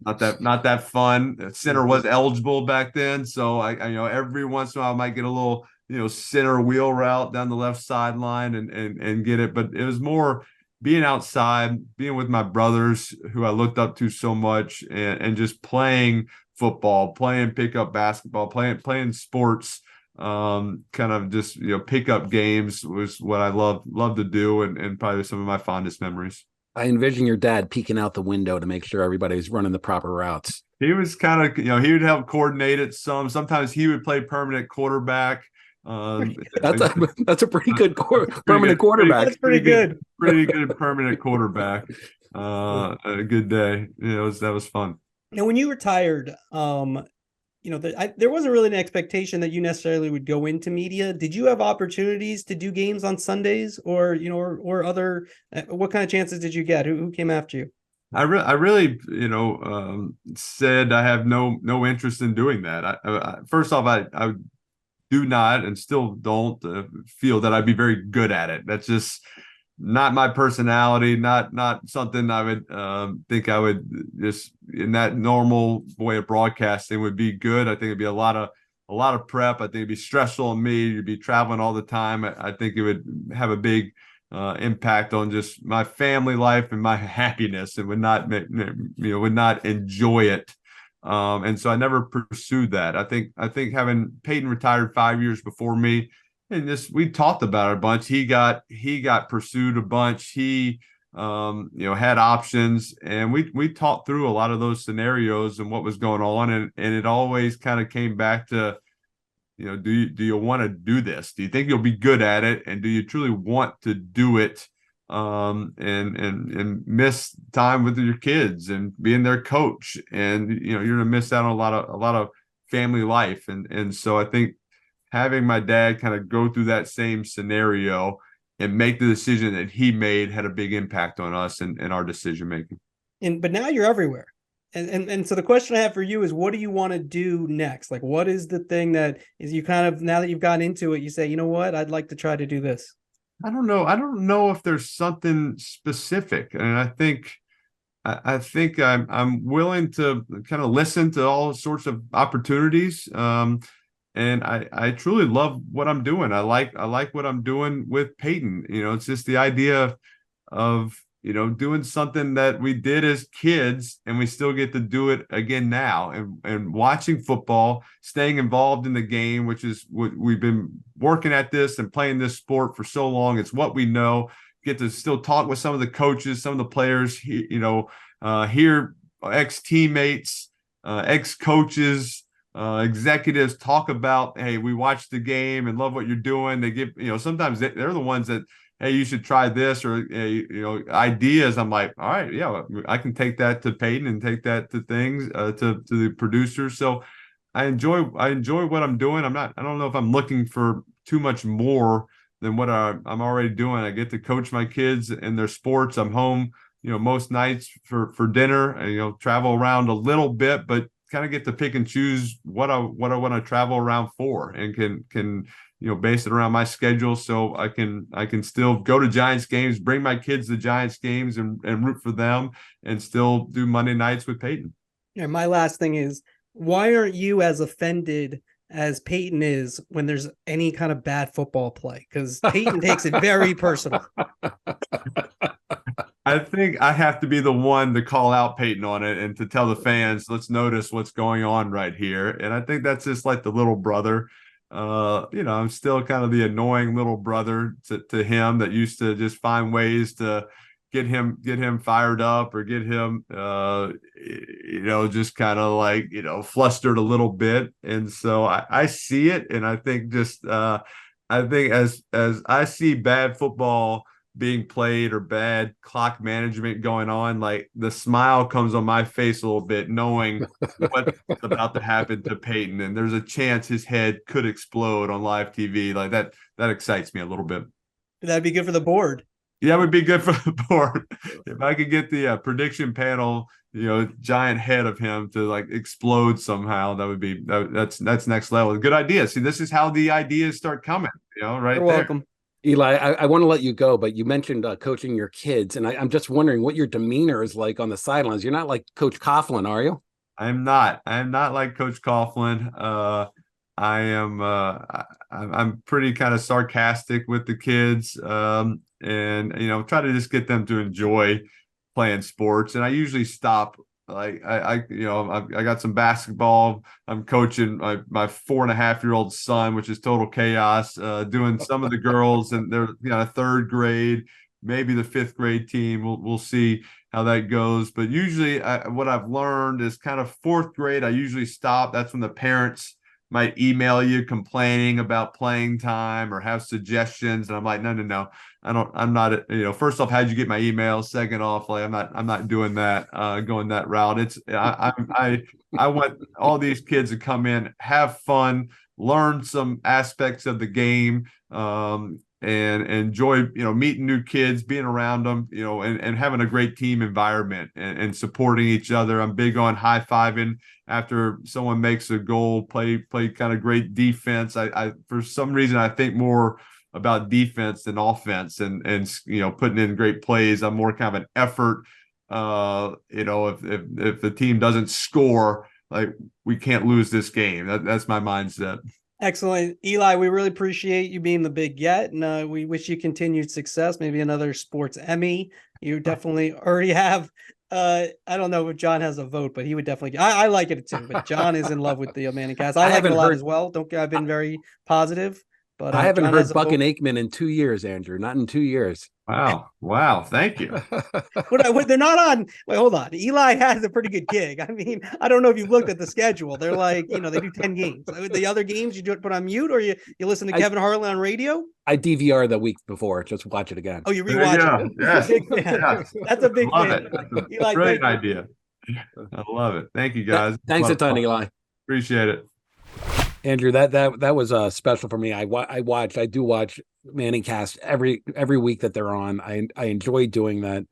Not that fun. Center was eligible back then. So I every once in a while I might get a little, center wheel route down the left sideline and get it. But it was more being outside, being with my brothers who I looked up to so much, and just playing football, playing pickup basketball, playing sports, kind of just, pickup games was what I love to do, and probably some of my fondest memories. I envision your dad peeking out the window to make sure everybody's running the proper routes. He was kind of, he would help coordinate it some. Sometimes he would play permanent quarterback. That's a pretty good permanent quarterback. That's pretty good. Pretty good permanent quarterback. A good day. That was fun. Now, when you retired, there wasn't really an expectation that you necessarily would go into media. Did you have opportunities to do games on Sundays, or or other? What kind of chances did you get? Who came after you? I really, said I have no interest in doing that. First off, I do not and still don't feel that I'd be very good at it. That's just not my personality, not something I would think I would just in that normal way of broadcasting would be good. I think it'd be a lot of prep. I think it'd be stressful on me. You'd be traveling all the time. I think it would have a big impact on just my family life and my happiness, and would not enjoy it. And so I never pursued that. I think having Peyton retired 5 years before me, and we talked about it a bunch. He got pursued a bunch. He had options, and we talked through a lot of those scenarios and what was going on, and it always kind of came back to, do you want to do this? Do you think you'll be good at it, and do you truly want to do it? And miss time with your kids and being their coach, and you're gonna miss out on a lot of family life, and so I think having my dad kind of go through that same scenario and make the decision that he made had a big impact on us and our decision making. But now you're everywhere. And so the question I have for you is, what do you want to do next? Like, what is the thing that is you kind of, now that you've gotten into it, you say, you know what, I'd like to try to do this? I don't know if there's something specific. And I think I'm willing to kind of listen to all sorts of opportunities. And I truly love what I'm doing. I like what I'm doing with Peyton. It's just the idea of doing something that we did as kids and we still get to do it again now, and watching football, staying involved in the game, which is what we've been working at this and playing this sport for so long. It's what we know. Get to still talk with some of the coaches, some of the players, hear ex-teammates, ex-coaches, executives talk about, hey, we watched the game and love what you're doing. They give, sometimes they're the ones that, hey, you should try this, or ideas. I'm like, all right, yeah, I can take that to Peyton and take that to things to the producers. So I enjoy what I'm doing. I don't know if I'm looking for too much more than what I'm already doing. I get to coach my kids in their sports. I'm home, most nights for dinner, and travel around a little bit, but kind of get to pick and choose what I want to travel around for, and can base it around my schedule, so I can still go to Giants games, bring my kids to Giants games and root for them, and still do Monday nights with Peyton. Yeah, my last thing is, why aren't you as offended as Peyton is when there's any kind of bad football play? Because Peyton takes it very personal. I think I have to be the one to call out Peyton on it and to tell the fans, let's notice what's going on right here. And I think that's just like the little brother. I'm still kind of the annoying little brother to him that used to just find ways to get him fired up, or get him, just kind of like, flustered a little bit. And so I see it. And I think I think as I see bad football being played or bad clock management going on, like the smile comes on my face a little bit, knowing what's about to happen to Peyton. And there's a chance his head could explode on live TV. Like that excites me a little bit. That'd be good for the board. Yeah, it would be good for the board. If I could get the prediction panel, giant head of him to like explode somehow, that's next level. Good idea. See, this is how the ideas start coming, right You're there. welcome. Eli, I want to let you go, but you mentioned coaching your kids, and I'm just wondering what your demeanor is like on the sidelines. You're not like Coach Coughlin, are you? I'm not like Coach Coughlin. I'm pretty kind of sarcastic with the kids, and try to just get them to enjoy playing sports. And I usually stop. Like I got some basketball. I'm coaching my 4.5-year-old son, which is total chaos. Doing some of the girls, and they're third grade, maybe the fifth grade team. We'll see how that goes. But usually, what I've learned is kind of fourth grade, I usually stop. That's when the parents might email you complaining about playing time or have suggestions, and I'm like, no, I'm not. First off, how'd you get my email? Second off, like I'm not doing that, going that route. It's I want all these kids to come in, have fun, learn some aspects of the game, and enjoy meeting new kids, being around them, and having a great team environment, and supporting each other. I'm big on high-fiving after someone makes a goal, play kind of great defense. I for some reason I think more about defense than offense, and putting in great plays. I'm more kind of an effort. If the team doesn't score, like, we can't lose this game. That's my mindset. Excellent. Eli, we really appreciate you being the big get, and we wish you continued success, maybe another sports Emmy. You definitely already have. I don't know if John has a vote, but he would definitely. I like it too, but John is in love with the ManningCast. I like it a lot as well. I've been very positive, but I haven't John heard Buck and Aikman in 2 years, Andrew. Not in 2 years. Wow. Thank you. What they're not on. Wait, hold on. Eli has a pretty good gig. I mean, I don't know if you've looked at the schedule. They're like, they do 10 games. The other games you put on mute, or you listen to Kevin Harlan on radio? I DVR the week before. Just watch it again. Oh, you rewatch it. Yes. Big fan. Yes. That's a big Love fan. it. That's a Eli, brilliant idea. I love it. Thank you, guys. Thanks a ton, Eli. Appreciate it. Andrew, that was special for me. I do watch ManningCast every week that they're on. I enjoy doing that.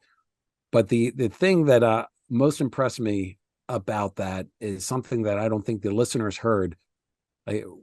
But the thing that most impressed me about that is something that I don't think the listeners heard.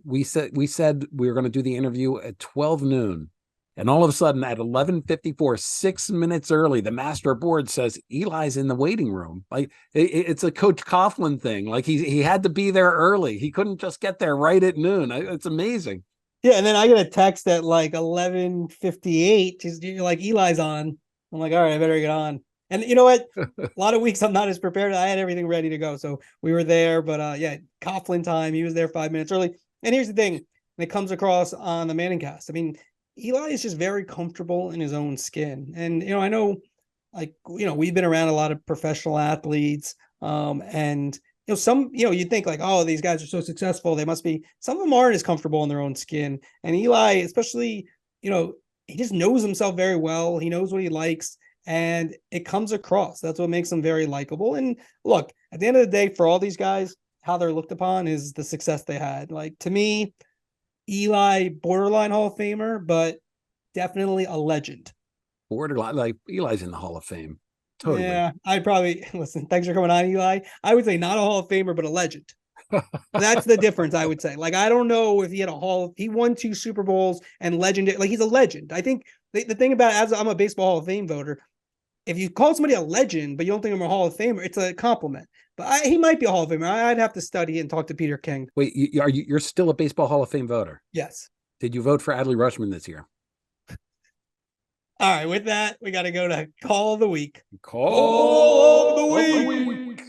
We said we were going to do the interview at 12 noon, and all of a sudden at 11:54, 6 minutes early, the master board says Eli's in the waiting room. Like it's a Coach Coughlin thing. Like he had to be there early. He couldn't just get there right at noon. It's amazing. Yeah, and then I get a text at like 11:58. You're like, Eli's on. I'm like, all right, I better get on. And you know what? A lot of weeks I'm not as prepared. I had everything ready to go. So we were there, but yeah, Coughlin time. He was there 5 minutes early. And here's the thing, and it comes across on the ManningCast. I mean, Eli is just very comfortable in his own skin. And, I know, like, we've been around a lot of professional athletes. And, some, you think like, oh, these guys are so successful. They must be, some of them aren't as comfortable in their own skin. And Eli, especially, he just knows himself very well. He knows what he likes. And it comes across. That's what makes them very likable. And look, at the end of the day, for all these guys, how they're looked upon is the success they had. Like, to me, Eli, borderline Hall of Famer, but definitely a legend. Borderline, like Eli's in the Hall of Fame. Totally. Yeah, I'd probably, listen, thanks for coming on, Eli. I would say not a Hall of Famer, but a legend. That's the difference, I would say. Like, I don't know if he had he won 2 Super Bowls and legend. Like, he's a legend. I think the thing about, as I'm a baseball Hall of Fame voter, if you call somebody a legend, but you don't think I'm a Hall of Famer, it's a compliment. But he might be a Hall of Famer. I'd have to study and talk to Peter King. Wait, you're still a baseball Hall of Fame voter? Yes. Did you vote for Adley Rutschman this year? All right, with that, we got to go to Call of the Week. Call of the week.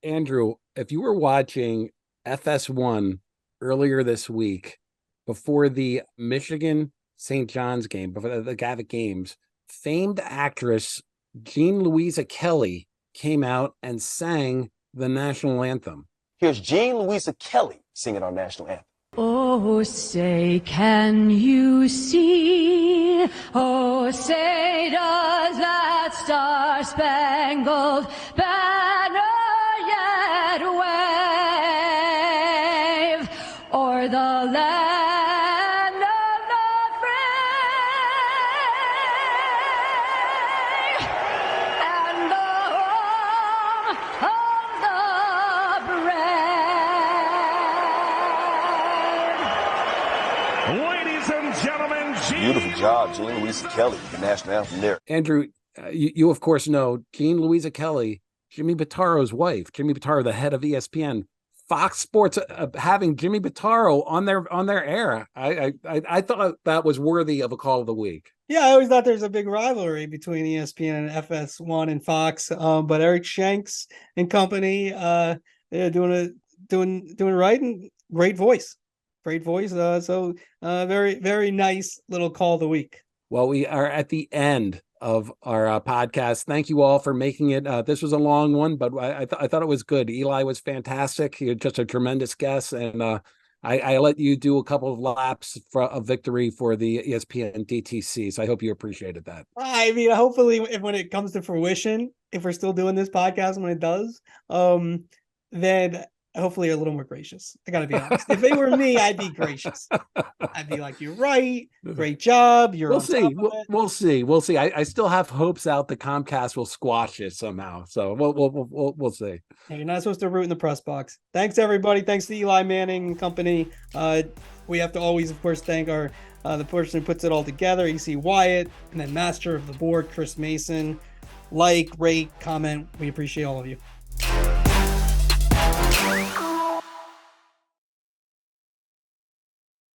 Andrew, if you were watching FS1 earlier this week, before the Michigan St. John's game, before the Gavitt Games, famed actress Jean Louisa Kelly came out and sang the national anthem. Here's Jean Louisa Kelly singing our national anthem. Oh, say, can you see? Oh, say, does that star-spangled banner yet wave o'er the land of the free and the home of the brave? Ladies and gentlemen, Beautiful job, Jean Louisa Kelly, the national anthem there. Andrew, you of course know Jean Louisa Kelly, Jimmy Pittaro's wife. Jimmy Pittaro, the head of ESPN. Fox Sports having Jimmy Pittaro on their air. I thought that was worthy of a Call of the Week. Yeah, I always thought there's a big rivalry between ESPN and FS1 and Fox. But Eric Shanks and company, they're doing right, and great voice. So very, very nice little Call of the Week. Well, we are at the end of our podcast. Thank you all for making it. This was a long one, but I thought it was good. Eli was fantastic. He was just a tremendous guest. And I let you do a couple of laps of victory for the ESPN DTC. So I hope you appreciated that. I mean, hopefully when it comes to fruition, if we're still doing this podcast when it does, then hopefully a little more gracious. I gotta be honest. If it were me, I'd be gracious. I'd be like, you're right, great job. We'll see. I still have hopes out the Comcast will squash it somehow. So we'll see. Hey, you're not supposed to root in the press box. Thanks everybody. Thanks to Eli Manning and company. We have to always, of course, thank our the person who puts it all together, EC Wyatt, and then master of the board, Chris Mason. Like, rate, comment. We appreciate all of you.